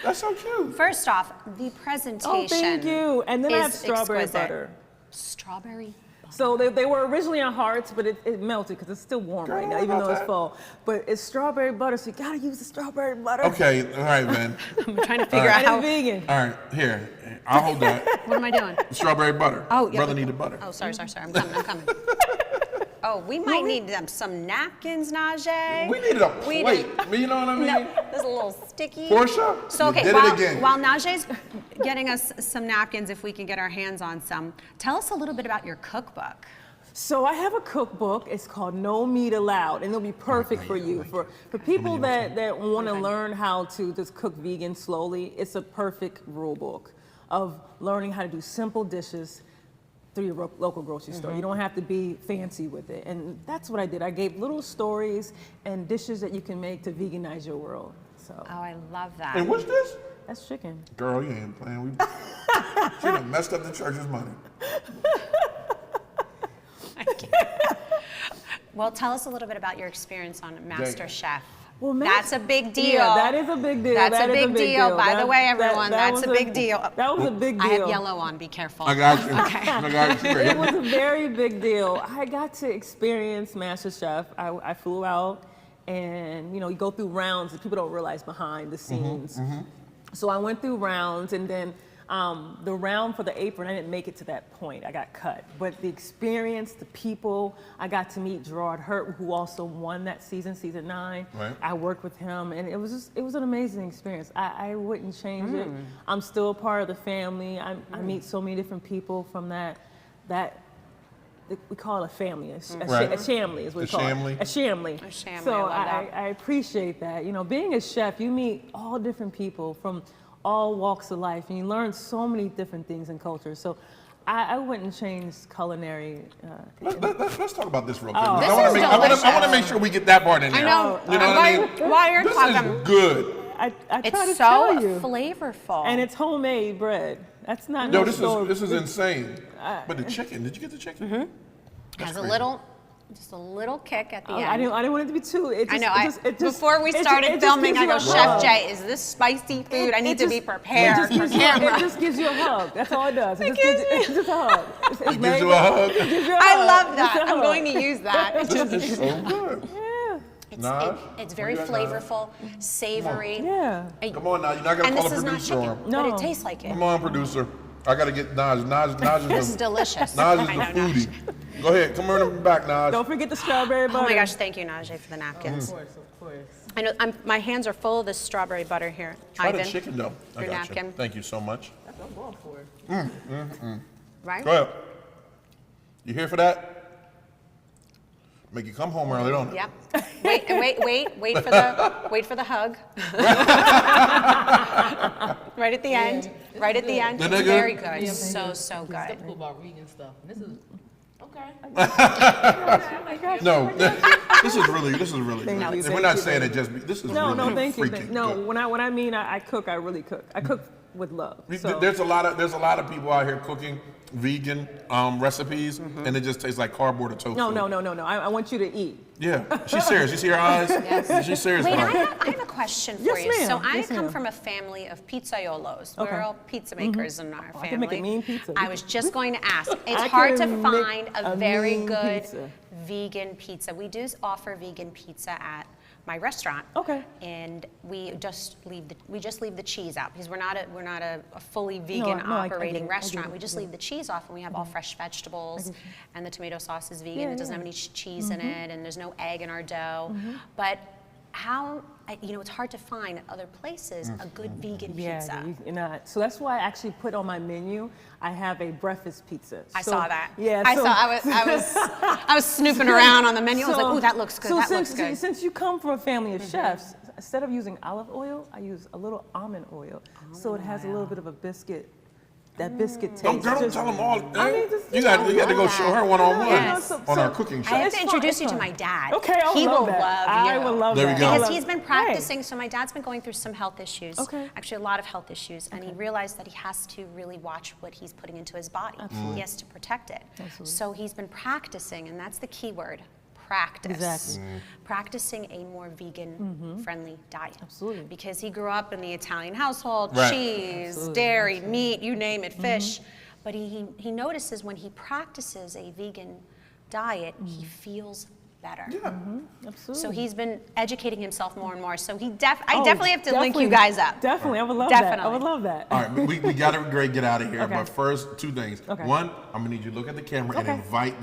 that's so cute. First off, the presentation. Oh, thank you. And then I have is strawberry exquisite. butter. Strawberry. So they were originally on hearts, but it melted because it's still warm right now, even though it's fall. But it's strawberry butter, so you gotta use the strawberry butter. Okay, all right, man. I'm trying to figure out how. And it's vegan. All right, here. I'll hold that. What am I doing? Strawberry butter. Oh, yeah. Brother needed butter. Oh, sorry. I'm coming. Oh, we might need some napkins, Najee. We needed a plate. You know what I mean? No, this is a little sticky. Portia, So you okay, did it again. while Najee's getting us some napkins, if we can get our hands on some, tell us a little bit about your cookbook. So I have a cookbook. It's called No Meat Allowed, and it'll be perfect for you. For people that want to learn how to just cook vegan slowly, it's a perfect rule book. of learning how to do simple dishes through your local grocery store. You don't have to be fancy with it. And that's what I did. I gave little stories and dishes that you can make to veganize your world. So. Oh, I love that. And what's this? That's chicken. Girl, you ain't playing. She done messed up the church's money. Well, tell us a little bit about your experience on MasterChef. Well, that's a big deal. Yeah, that is a big deal. That's that a is big deal. By the way, everyone, that that's a big deal. That was a big deal. I have yellow on. Be careful. I got you. Okay. I got you. It was a very big deal. I got to experience MasterChef. I flew out, and you go through rounds that people don't realize behind the scenes. So I went through rounds, and then the round for the apron, I didn't make it to that point. I got cut. But the experience, the people, I got to meet Gerard Hurt, who also won that season 9. Right. I worked with him, and it was an amazing experience. I wouldn't change it. I'm still a part of the family. I meet so many different people from that we call it a family, a shamley is what we call it. A shamley. A shamley. So I appreciate that. Being a chef, you meet all different people from all walks of life, and you learn so many different things and cultures. So I wouldn't change culinary. Let's talk about this real quick. Oh. I want to make sure we get that part in there. I know. You know what I mean? While you're this talking, is good. I try to it's tell so you. flavorful. And it's homemade bread. That's not No, no this store. is insane. But the chicken, did you get the chicken? Has crazy. just a little kick at the end. I didn't want it to be too. Before we started filming, I go, Chef Jay, is this spicy food? I need to be prepared for camera. It just gives you a hug. That's all it does. It's just a hug. It gives you a hug. I love that. I'm going to use that. This is so good. It's very flavorful, savory. Yeah. Come on now, you're not gonna call a producer on. But it tastes like it. Come on, producer. I gotta get Naj. Naj This is is delicious. Naj is the foodie. Go ahead, come on back, Naj. Don't forget the strawberry butter. Oh my gosh, thank you, Najee, for the napkins. Of course. I know my hands are full of this strawberry butter here. Try Ivan, the chicken though. I your got napkin. you. Thank you so much. That's what I'm going for. Right? Go ahead. You here for that? Make you come home early, don't it? Yep. Wait for the hug. Right at the end. Right at the end. Isn't It's that very good? good. So good. Typical about vegan stuff. This is okay. No, this is really good. And we're not saying it just. This is really thank you. freaking No, good. when I mean I cook, I really cook. I cook with love. So. There's a lot of people out here cooking vegan recipes, and it just tastes like cardboard or tofu. No. I want you to eat. Yeah, she's serious. You see her eyes? Yes. She's serious. Wait, about it. I have a question for Yes, you. ma'am. So I Yes, come ma'am. from a family of pizzaiolos. Okay. We're all pizza makers in our family. I can make a mean pizza. I was just going to ask. It's I hard to can make find a very mean good pizza. vegan pizza. We do offer vegan pizza at my restaurant. Okay. And we just leave the cheese out because we're not a fully vegan No, I get operating it. restaurant. I get We it. just leave the cheese off, and we have all fresh vegetables, and the tomato sauce is vegan. Yeah, It doesn't yeah. have any cheese in it, and there's no egg in our dough. But it's hard to find at other places a good vegan pizza. You're not. So that's why I actually put on my menu. I have a breakfast pizza. I saw that. Yeah. I was snooping around on the menu. I was like, "Ooh, that looks good. So that looks good." Since you come from a family of chefs, instead of using olive oil, I use a little almond oil, so it has a little bit of a biscuit. That biscuit taste. Don't tell them all. Just, you got to go show her one-on-one Yes. on our cooking show. I have to introduce you to my dad. Okay, he will that. love you. I will love There that. we go. Because he's been practicing. So my dad's been going through some health issues. Okay. Actually, a lot of health issues, and he realized that he has to really watch what he's putting into his body. Absolutely. He has to protect it. Absolutely. So he's been practicing, and that's the key word. Practice. Exactly. Practicing a more vegan-friendly diet. Absolutely. Because he grew up in the Italian household, Right. cheese, Absolutely. dairy, meat, you name it, fish. But he notices when he practices a vegan diet, he feels better. Absolutely. So he's been educating himself more and more. So I definitely have to link you guys up. Definitely, I would love that. I Definitely. would love that. All right, we got to get out of here. Okay. But first, two things. Okay. One, I'm gonna need you to look at the camera and Okay. invite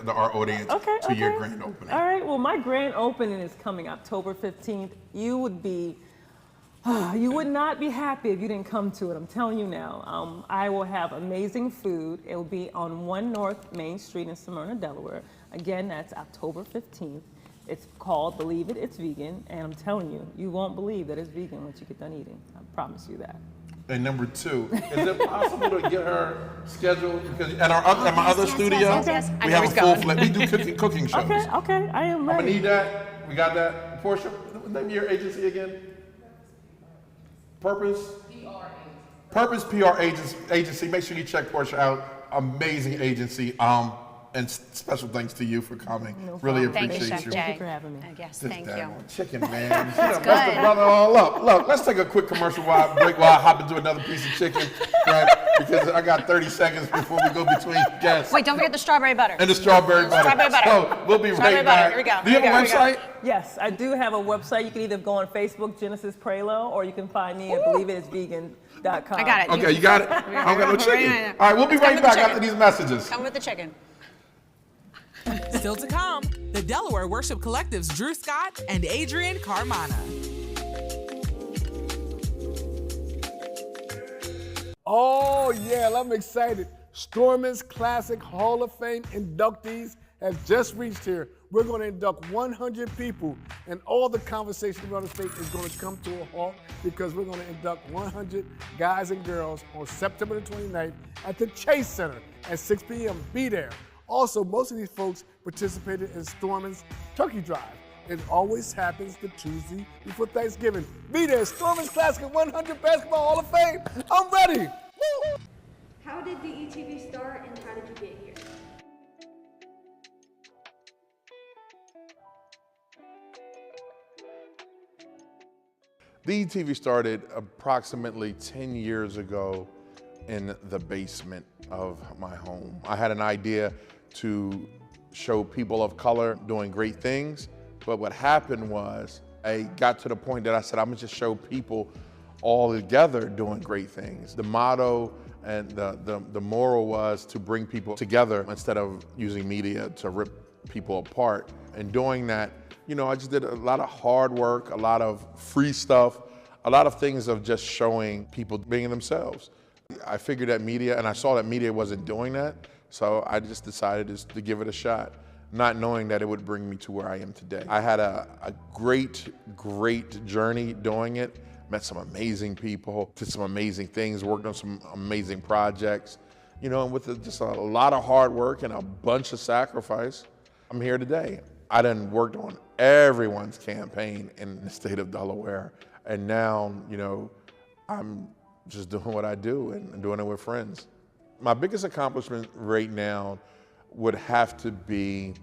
our audience to your grand opening. All right. Well, my grand opening is coming October 15th. You would not be happy if you didn't come to it. I'm telling you now. I will have amazing food. It will be on 1 North Main Street in Smyrna, Delaware. Again, that's October 15th. It's called Believe It, It's Vegan. And I'm telling you, you won't believe that it's vegan once you get done eating. I promise you that. And number 2, is it possible to get her scheduled? Because at my other studio, yes. we have a full fledged. We do cooking shows. Okay, I am ready. I'm gonna need that. We got that. Portia, what's the name of your agency again? Purpose PR Agency. Make sure you check Portia out. Amazing agency. And special thanks to you for coming. Really appreciate you. Thank you, Chef Jay. Thank you for having me. Yes, This thank you. daggone chicken, man. She done messed the brother all up. Look, let's take a quick commercial break while I hop into another piece of chicken, right? Because I got 30 seconds before we go between guests. Wait, don't forget the strawberry butter. And the strawberry butter. Strawberry butter. So we'll be Strawberry right butter. back. Here we go. Do you have a website? Yes, I do have a website. You can either go on Facebook, Jenesis Prioleau, or you can find me at believeit'svegan.com. I got it. Okay, you got it? I don't got no chicken. All right, we'll be right back after these messages. Come with the chicken. Still to come, the Delaware Worship Collective's Drew Scott and Adrian Carmona. Oh, yeah, I'm excited. Storman's Classic Hall of Fame inductees have just reached here. We're going to induct 100 people, and all the conversation around the state is going to come to a halt because we're going to induct 100 guys and girls on September the 29th at the Chase Center at 6 p.m. Be there. Also, most of these folks participated in Storman's Turkey Drive. It always happens the Tuesday before Thanksgiving. Be there, Storman's Classic 100 Basketball Hall of Fame. I'm ready. Woo! How did DETV start and how did you get here? DETV started approximately 10 years ago in the basement of my home. I had an idea to show people of color doing great things, but what happened was I got to the point that I said, I'm gonna just show people all together doing great things. The motto and the moral was to bring people together instead of using media to rip people apart. And doing that, you know, I just did a lot of hard work, a lot of free stuff, a lot of things of just showing people being themselves. I figured that media, and I saw that media wasn't doing that, so I just decided to give it a shot, not knowing that it would bring me to where I am today. I had a great journey doing it, met some amazing people, did some amazing things, worked on some amazing projects, you know, and with just a lot of hard work and a bunch of sacrifice, I'm here today. I done worked on everyone's campaign in the state of Delaware, and now, you know, I'm just doing what I do and doing it with friends. My biggest accomplishment right now would have to be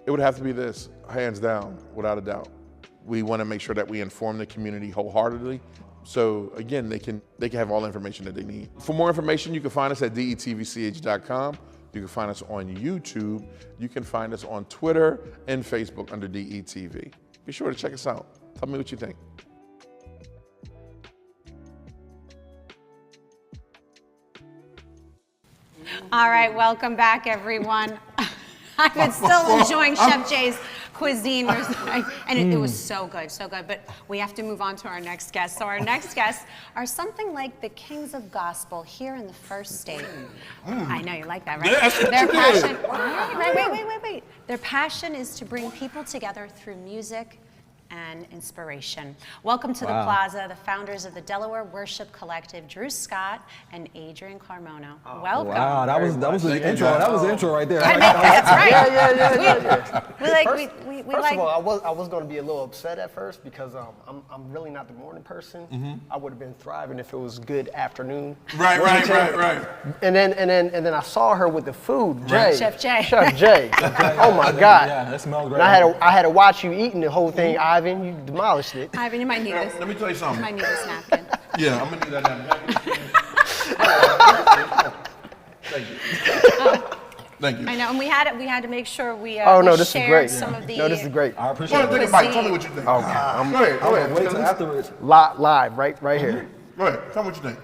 this, hands down, without a doubt. We want to make sure that we inform the community wholeheartedly. So again, they can have all the information that they need. For more information, you can find us at detvch.com. You can find us on YouTube. You can find us on Twitter and Facebook under DETV. Be sure to check us out. Tell me what you think. All right, welcome back, everyone. I've been still enjoying Chef Jay's cuisine, and it was so good, so good. But we have to move on to our next guest. So our next guests are something like the kings of gospel here in the First State. I know you like that, right? Yes, Their passion. Wait. Their passion is to bring people together through music and inspiration. Welcome to the Plaza, the founders of the Delaware Worship Collective, Drew Scott and Adrian Carmona. Welcome. Wow, that was the intro. That was the intro right there. That's right. Yeah. First of all, I was going to be a little upset at first because I'm really not the morning person. Mm-hmm. I would have been thriving if it was good afternoon. Right. And then I saw her with the food, Jay. Chef Jay. Oh my God. Yeah, that smells great. And I had to watch you eating the whole thing, Ivan. You demolished it. Ivan, you might need this. Let me tell you something. You might need this napkin. Yeah, I'm gonna need that napkin. Thank you. I know, and we had to make sure we this shared is great. some of the. No, this is great. I appreciate it. Take a bite. Tell me what you think. Go ahead. Wait till afterwards. Live, right here. Go ahead. Tell me what you think.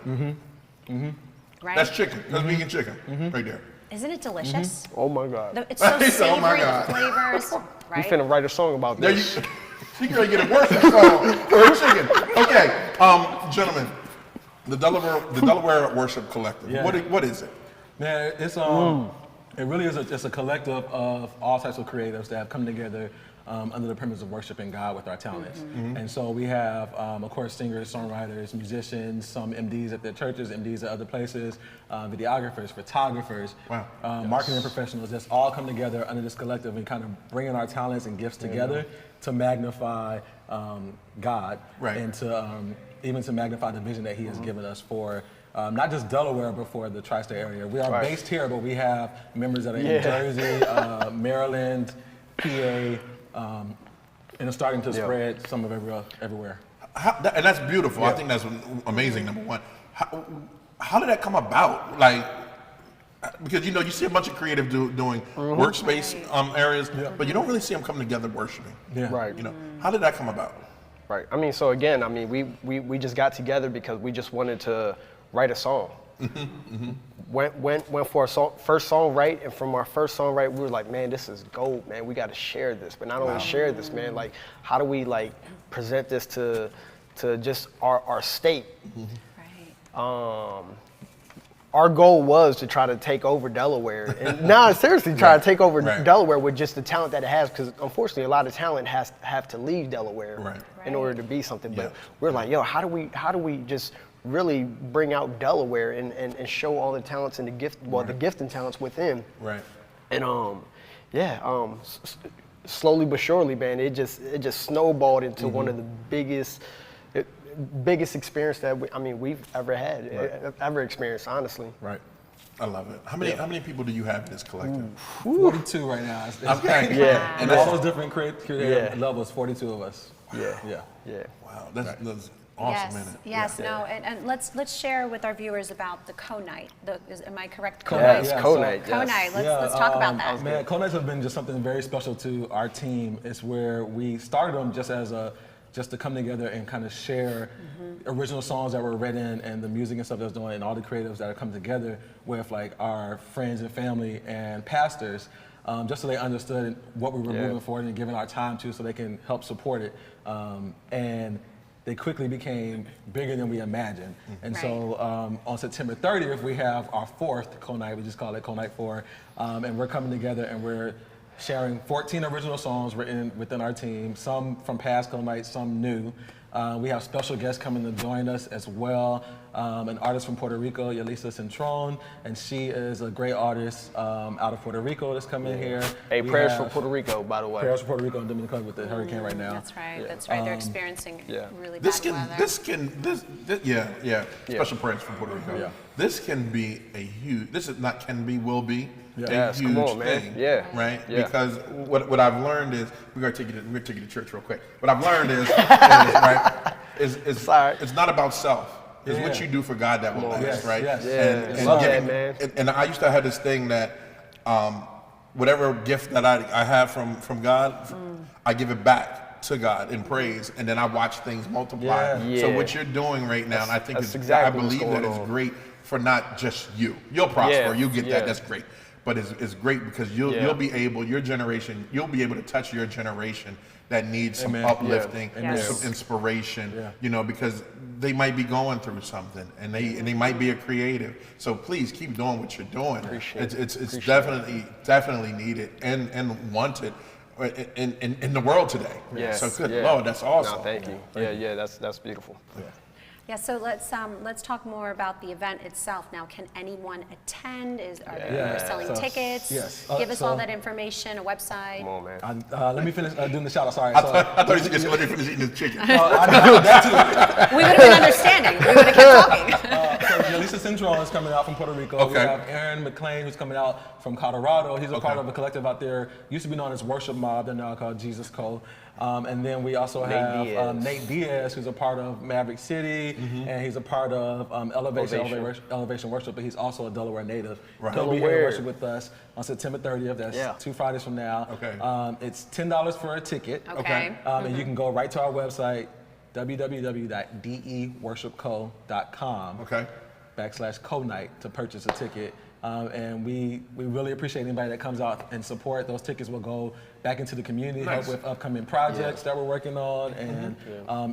Right? That's chicken. That's vegan chicken. Right there. Isn't it delicious? Oh my God. It's so savory, Oh my the God. flavors, right? You finna write a song about this. She can get it worse than song for chicken. Okay, gentlemen, the Delaware Worship Collective. Yeah. What is it? Man, it's it really is it's a collective of all types of creatives that have come together under the premise of worshiping God with our talents. And so we have, of course, singers, songwriters, musicians, some MDs at their churches, MDs at other places, videographers, photographers, marketing professionals. That's all come together under this collective and kind of bringing our talents and gifts together to magnify God and to even to magnify the vision that He has given us for not just Delaware, but for the tri-state area. We are based here, but we have members that are in Jersey, Maryland, PA, and it's starting to spread some of everywhere. And that's beautiful. I think that's amazing, number one. How did that come about? Like, because you see a bunch of creative doing workspace areas, but you don't really see them coming together worshiping. Right. How did that come about? Right. I mean, so again, I mean, we just got together because we just wanted to write a song. Went for our first song write, and from our first song write, we were like, man, this is gold, man. We got to share this, but not only share this, man. Like, how do we like present this to just our state? Our goal was to try to take over Delaware, and seriously, try to take over Delaware with just the talent that it has, because unfortunately, a lot of talent have to leave Delaware in order to be something. But we're like, yo, how do we just really bring out Delaware and show all the talents and the gift, the gift and talents within. And slowly but surely, man, it just snowballed into one of the biggest experience that we've ever had, ever experienced, honestly. Right. I love it. How many people do you have in this collective? 42 right now. And all those different creative levels, 42 of us. Wow, that's awesome, man. Yes. No, and let's share with our viewers about the Co-Night. Am I correct? Co-Night. Co-Night. Let's talk about that. Man, Co-Nights have been just something very special to our team. It's where we started them just to come together and kind of share original songs that were written and the music and stuff that was doing, and all the creatives that have come together with like our friends and family and pastors, just so they understood what we were moving forward and giving our time to, so they can help support it. And they quickly became bigger than we imagined. And so on September 30th, we have our 4th Co-Night. We just call it Co-Night 4. And we're coming together and we're sharing 14 original songs written within our team, some from past Co-Nights, some new. We have special guests coming to join us as well. An artist from Puerto Rico, Yelisa Centron, and she is a great artist out of Puerto Rico that's coming here. Hey, prayers for Puerto Rico, by the way. Prayers for Puerto Rico and Dominican with the hurricane right now. That's right. That's right. They're experiencing really bad weather. Special prayers for Puerto Rico. This can be a huge. This is not can be, will be. A huge thing, right? Yeah. Because what I've learned is we're gonna take you to church real quick. What I've learned is it's not about self. It's what you do for God that will last, right? And I used to have this thing that whatever gift that I have from God, I give it back to God in praise, and then I watch things multiply. So what you're doing right now, and I think I believe that it's great for not just you. You'll prosper, you get that, that's great. But it's great because you'll be able, your generation, you'll be able to touch your generation that needs some uplifting, some inspiration, because they might be going through something and they might be a creative. So please keep doing what you're doing. It's definitely needed and wanted in the world today. So good Lord, that's awesome. No, thank you. That's beautiful. Yeah, so let's talk more about the event itself. Now, can anyone attend? Are they selling tickets? Yes. Give us all that information, a website. Come on, man. Let me finish doing the shout out. Sorry. I thought you just let me finish eating this chicken. That too. We would have been understanding. We would have kept talking. So Yelisa Centron is coming out from Puerto Rico. We have Aaron McLean, who's coming out from Colorado. He's a part of a collective out there, used to be known as Worship Mob. They're now called Jesus Co. And then we also have Nate Diaz, who's a part of Maverick City, and he's a part of Elevation Worship, but he's also a Delaware native. He'll be here to worship with us on September 30th. That's 2 Fridays from now. It's $10 for a ticket. And you can go right to our website, www.deworshipco.com /Co-Night to purchase a ticket. And we really appreciate anybody that comes out and support. Those tickets will go back into the community, help with upcoming projects that we're working on, and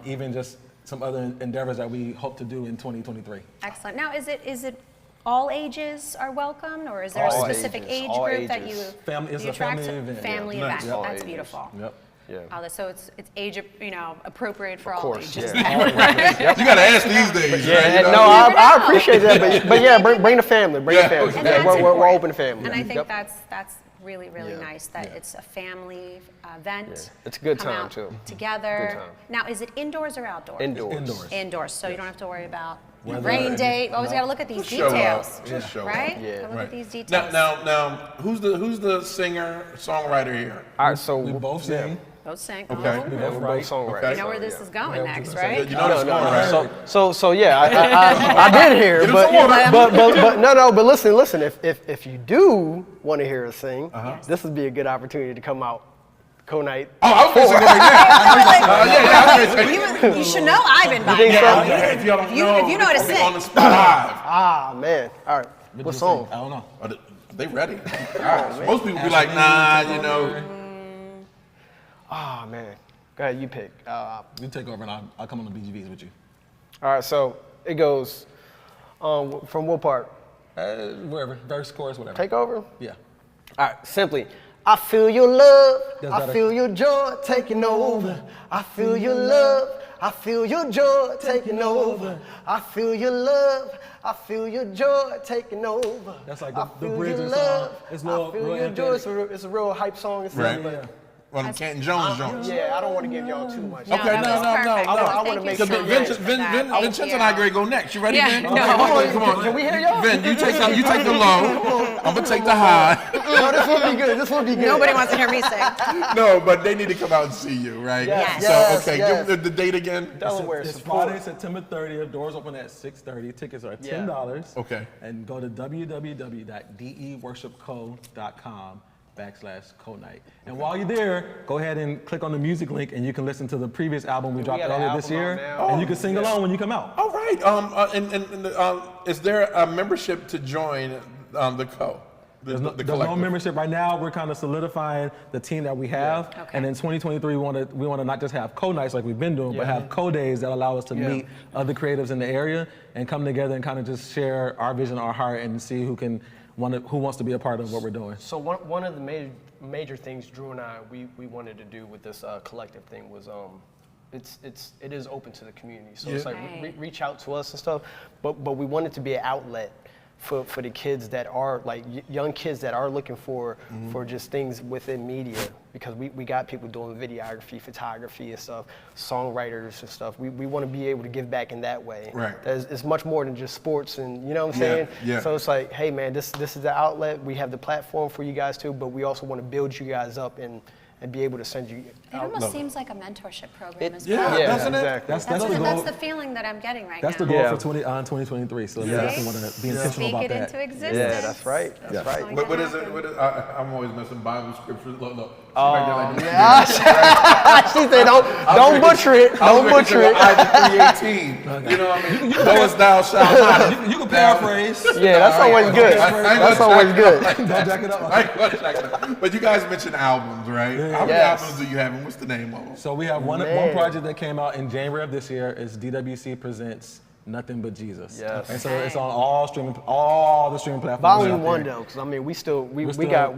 even just some other endeavors that we hope to do in 2023. Excellent. Now, is it all ages are welcome, or is there a specific age group that you It's a family event. Family event. That's beautiful. So it's age, appropriate for Of all course, ages. yeah. You gotta ask these days. Yeah, right? You know? no, I appreciate that, but yeah, bring the family, bring the family. And that's We're open to family. And I think Yep. that's really nice that it's a family event. Yeah. It's a good Come time, out too. Together. Good time. Now, is it indoors or outdoors? Indoors. Indoors. So you don't have to worry about Weather. rain date. Always got to look at these Just show details. up. Just show up. Right? Yeah. Gotta look Right. at these details. Now, who's the singer songwriter here? All right, so we both sing. Both sing. Okay. Oh. We're both songwriters. Okay. You know where this is going next, right? You know the song, right? So yeah, I did hear, Get us but some water. but listen, if you do want to hear us sing, this would be a good opportunity to come out. Co-night. Oh, I was going to sing right now. You should know I've been by think so? now. If y'all don't know, If you know to we sing. on the spot. Ah man, all right. What song? I don't know. Are they ready? Most people be like, nah, you know. Ah man, go ahead, you pick. You take over and I'll come on the BGVs with you. All right, so it goes from what part? Wherever, verse, chorus, whatever. Take over? Yeah. All right, simply. I feel your love, That's I better. feel your joy taking over. I feel your love, I feel your joy taking over. I feel your love, I feel your joy taking over. That's like I the feel bridge your of the song. love, It's I real, feel real your joy. energetic. It's a real hype song. It's Right. but One of Canton Jones joints. yeah, I don't want to give y'all too much. Okay, no. I want to make sure. Vincenzo and I grade go next. You ready, Yeah, Vin? no. Okay, come on. Can we hear y'all? Vin, you take the low. I'm gonna take the high. No, this will be good. This will be good. Nobody wants to hear me sing. No, but they need to come out and see you, right? Yes. So Yes, okay, yes. give the date again. Delaware It's support. Friday, September 30th. Doors open at 6:30. Tickets are $10. Okay. And go to www.deworshipco.com/co-night. And while you're there, go ahead and click on the music link, and you can listen to the previous album we dropped got an earlier this album year, out now. and you can sing along when you come out. All right. Is there a membership to join the co? There's no membership right now. We're kind of solidifying the team that we have, and in 2023 we want to not just have co-nights like we've been doing, but have co-days that allow us to meet other creatives in the area and come together and kind of just share our vision, our heart, and see who wants to be a part of what we're doing. So one of the major things Drew and I we wanted to do with this collective thing was it is open to the community. So it's like reach out to us and stuff, but we want it to be an outlet for the kids that are like young kids that are looking for just things within media, because we got people doing videography, photography and stuff, songwriters and stuff. We want to be able to give back in that way. Right. It's much more than just sports, and you know what I'm saying? Yeah. So it's like, hey man, this is the outlet. We have the platform for you guys too, but we also want to build you guys up and be able to send you It out. almost seems like a mentorship program as well. Yeah, doesn't it? exactly. That's the goal. That's the feeling that I'm getting right That's now. the goal for 2023. So we definitely want to be intentional Speak about it that. into existence. Yeah, that's right. That's right. What is it? I'm always missing Bible scriptures. Look. Yeah. She said, don't butcher it. Don't butcher it. Isaiah 3:18. You know what I mean? Knowest thou shalt not. You can paraphrase. Yeah, that's always good. That's always good. Don't jack it up. But you guys mentioned albums, right? How many albums do you have, and what's the name of them? So we have one project that came out in January of this year. Is DWC Presents Nothing But Jesus. Yes. And so it's on all the streaming platforms. Volume 1 though, because I mean we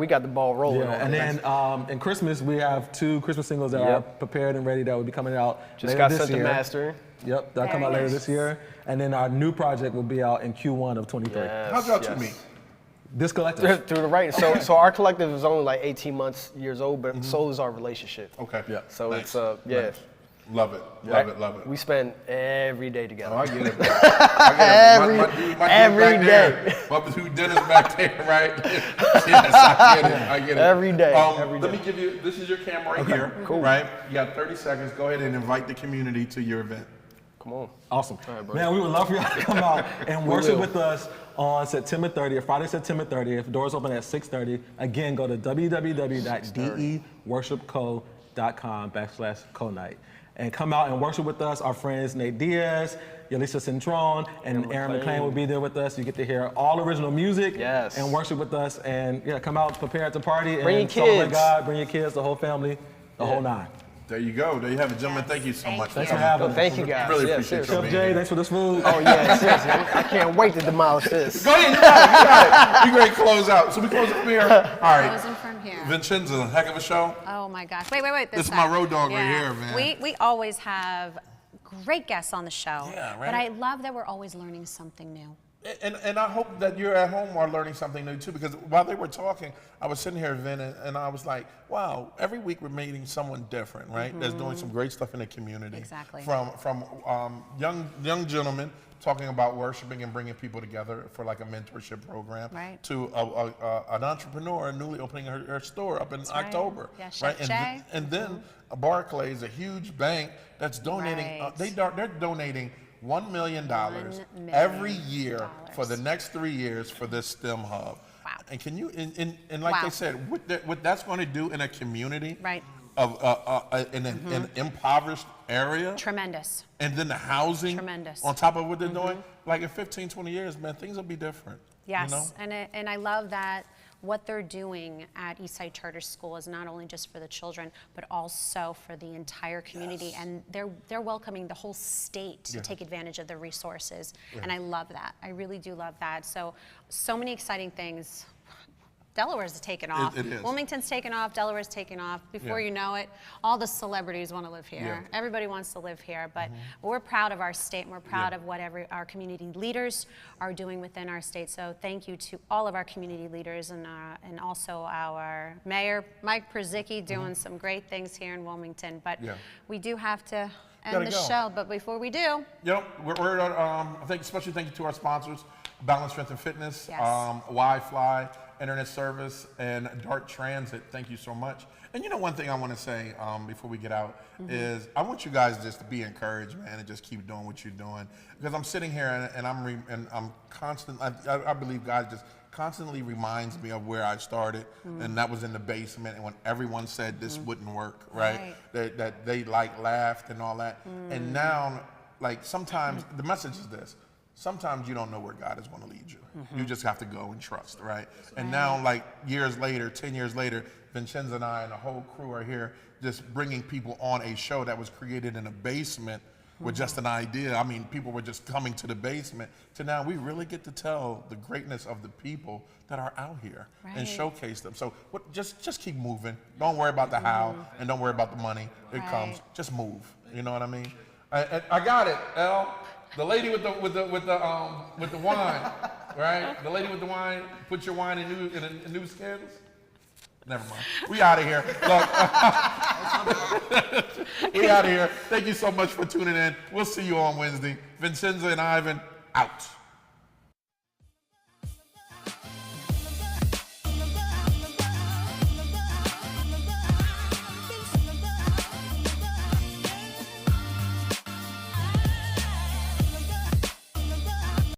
got the ball rolling. Yeah, on and it. then in Christmas we have 2 Christmas singles that are prepared and ready that will be coming out Just later got this sent to year. master. Yep, that'll come out later this year. And then our new project will be out in Q1 of 23. How'd y'all two meet? This collective. Through the writing. So our collective is only like 18 years old, but so is our relationship. Okay. Yeah. So Nice. it's Nice. Love it. Love it. We spend every day together. Oh, I get it. Bro. I get it. My every dude day. back there. My dude Dennis back there, right? Yes, I get it. Every day. Let me give you, this is your camera right here, right? You got 30 seconds. Go ahead and invite the community to your event. Come on. Awesome. Right, man, we would love for y'all to come out and worship with us on September 30th, Friday, September 30th. Doors open at 6:30. Again, go to www.deworshipco.com/co-night. And come out and worship with us. Our friends Nate Diaz, Yelisa Cintron, and Aaron McClain will be there with us. You get to hear all original music and worship with us. And come out prepared to party and celebrate God. Bring your kids, the whole family, the whole 9. There you go. There you have it, gentlemen. Thank you so much. Thanks for having us. Thank you guys. Really appreciate Chef you. Jay, thanks for this food. Oh yeah, seriously. I can't wait to demolish this. Go ahead, you got it. You got it. You ready to close out? So we close up here. All right. I'm here. Vincenzo, heck of a show. Oh my gosh. Wait. This is my road dog right here, man. We always have great guests on the show. Yeah, right. But I love that we're always learning something new. And I hope that you're at home are learning something new too, because while they were talking, I was sitting here, Vin, and I was like, wow, every week we're meeting someone different, right? That's doing some great stuff in the community. Exactly. From young gentlemen talking about worshiping and bringing people together for like a mentorship program, right, to an entrepreneur newly opening her store up in October, right? Yeah, Chef Jay. And then Barclays, a huge bank that's donating. Right. They're donating $1 million every year for the next 3 years for this STEM hub. Wow. And can you, and like they said, what that's going to do in a community, right, of in an impoverished area. Tremendous. And then the housing. Tremendous. On top of what they're doing, like in 15, 20 years, man, things will be different. Yes, you know? and I love that what they're doing at Eastside Charter School is not only just for the children, but also for the entire community. Yes. And they're welcoming the whole state to take advantage of the resources. Yeah. And I love that. I really do love that. So many exciting things. Delaware's taken off. It is. Wilmington's taken off. Delaware's taken off. Before you know it, all the celebrities want to live here. Yeah. Everybody wants to live here. But we're proud of our state, and we're proud of what our community leaders are doing within our state. So thank you to all of our community leaders and also our mayor, Mike Przicki, doing some great things here in Wilmington. But we do have to end the show. But before we do, especially thank you to our sponsors, Balance Strength and Fitness, yes, Wi-Fi, Internet Service, and Dart Transit. Thank you so much. And you know, one thing I want to say before we get out is I want you guys just to be encouraged, man, and just keep doing what you're doing. Because I'm sitting here and I'm constant. I believe God just constantly reminds me of where I started, and that was in the basement. And when everyone said this wouldn't work, right? That they laughed and all that. And now, like sometimes the message is this. Sometimes you don't know where God is going to lead you. You just have to go and trust, right? And now, like years later, 10 years later, Vincenzo and I and the whole crew are here just bringing people on a show that was created in a basement with just an idea. I mean, people were just coming to the basement to now we really get to tell the greatness of the people that are out here and showcase them. So just keep moving. Don't worry about the how and don't worry about the money. It comes. Just move. You know what I mean? I got it, Elle. The lady with the wine, right? The lady with the wine. Put your wine in new skins. Never mind. We out of here. Look, we out of here. Thank you so much for tuning in. We'll see you on Wednesday. Vincenzo and Ivan out.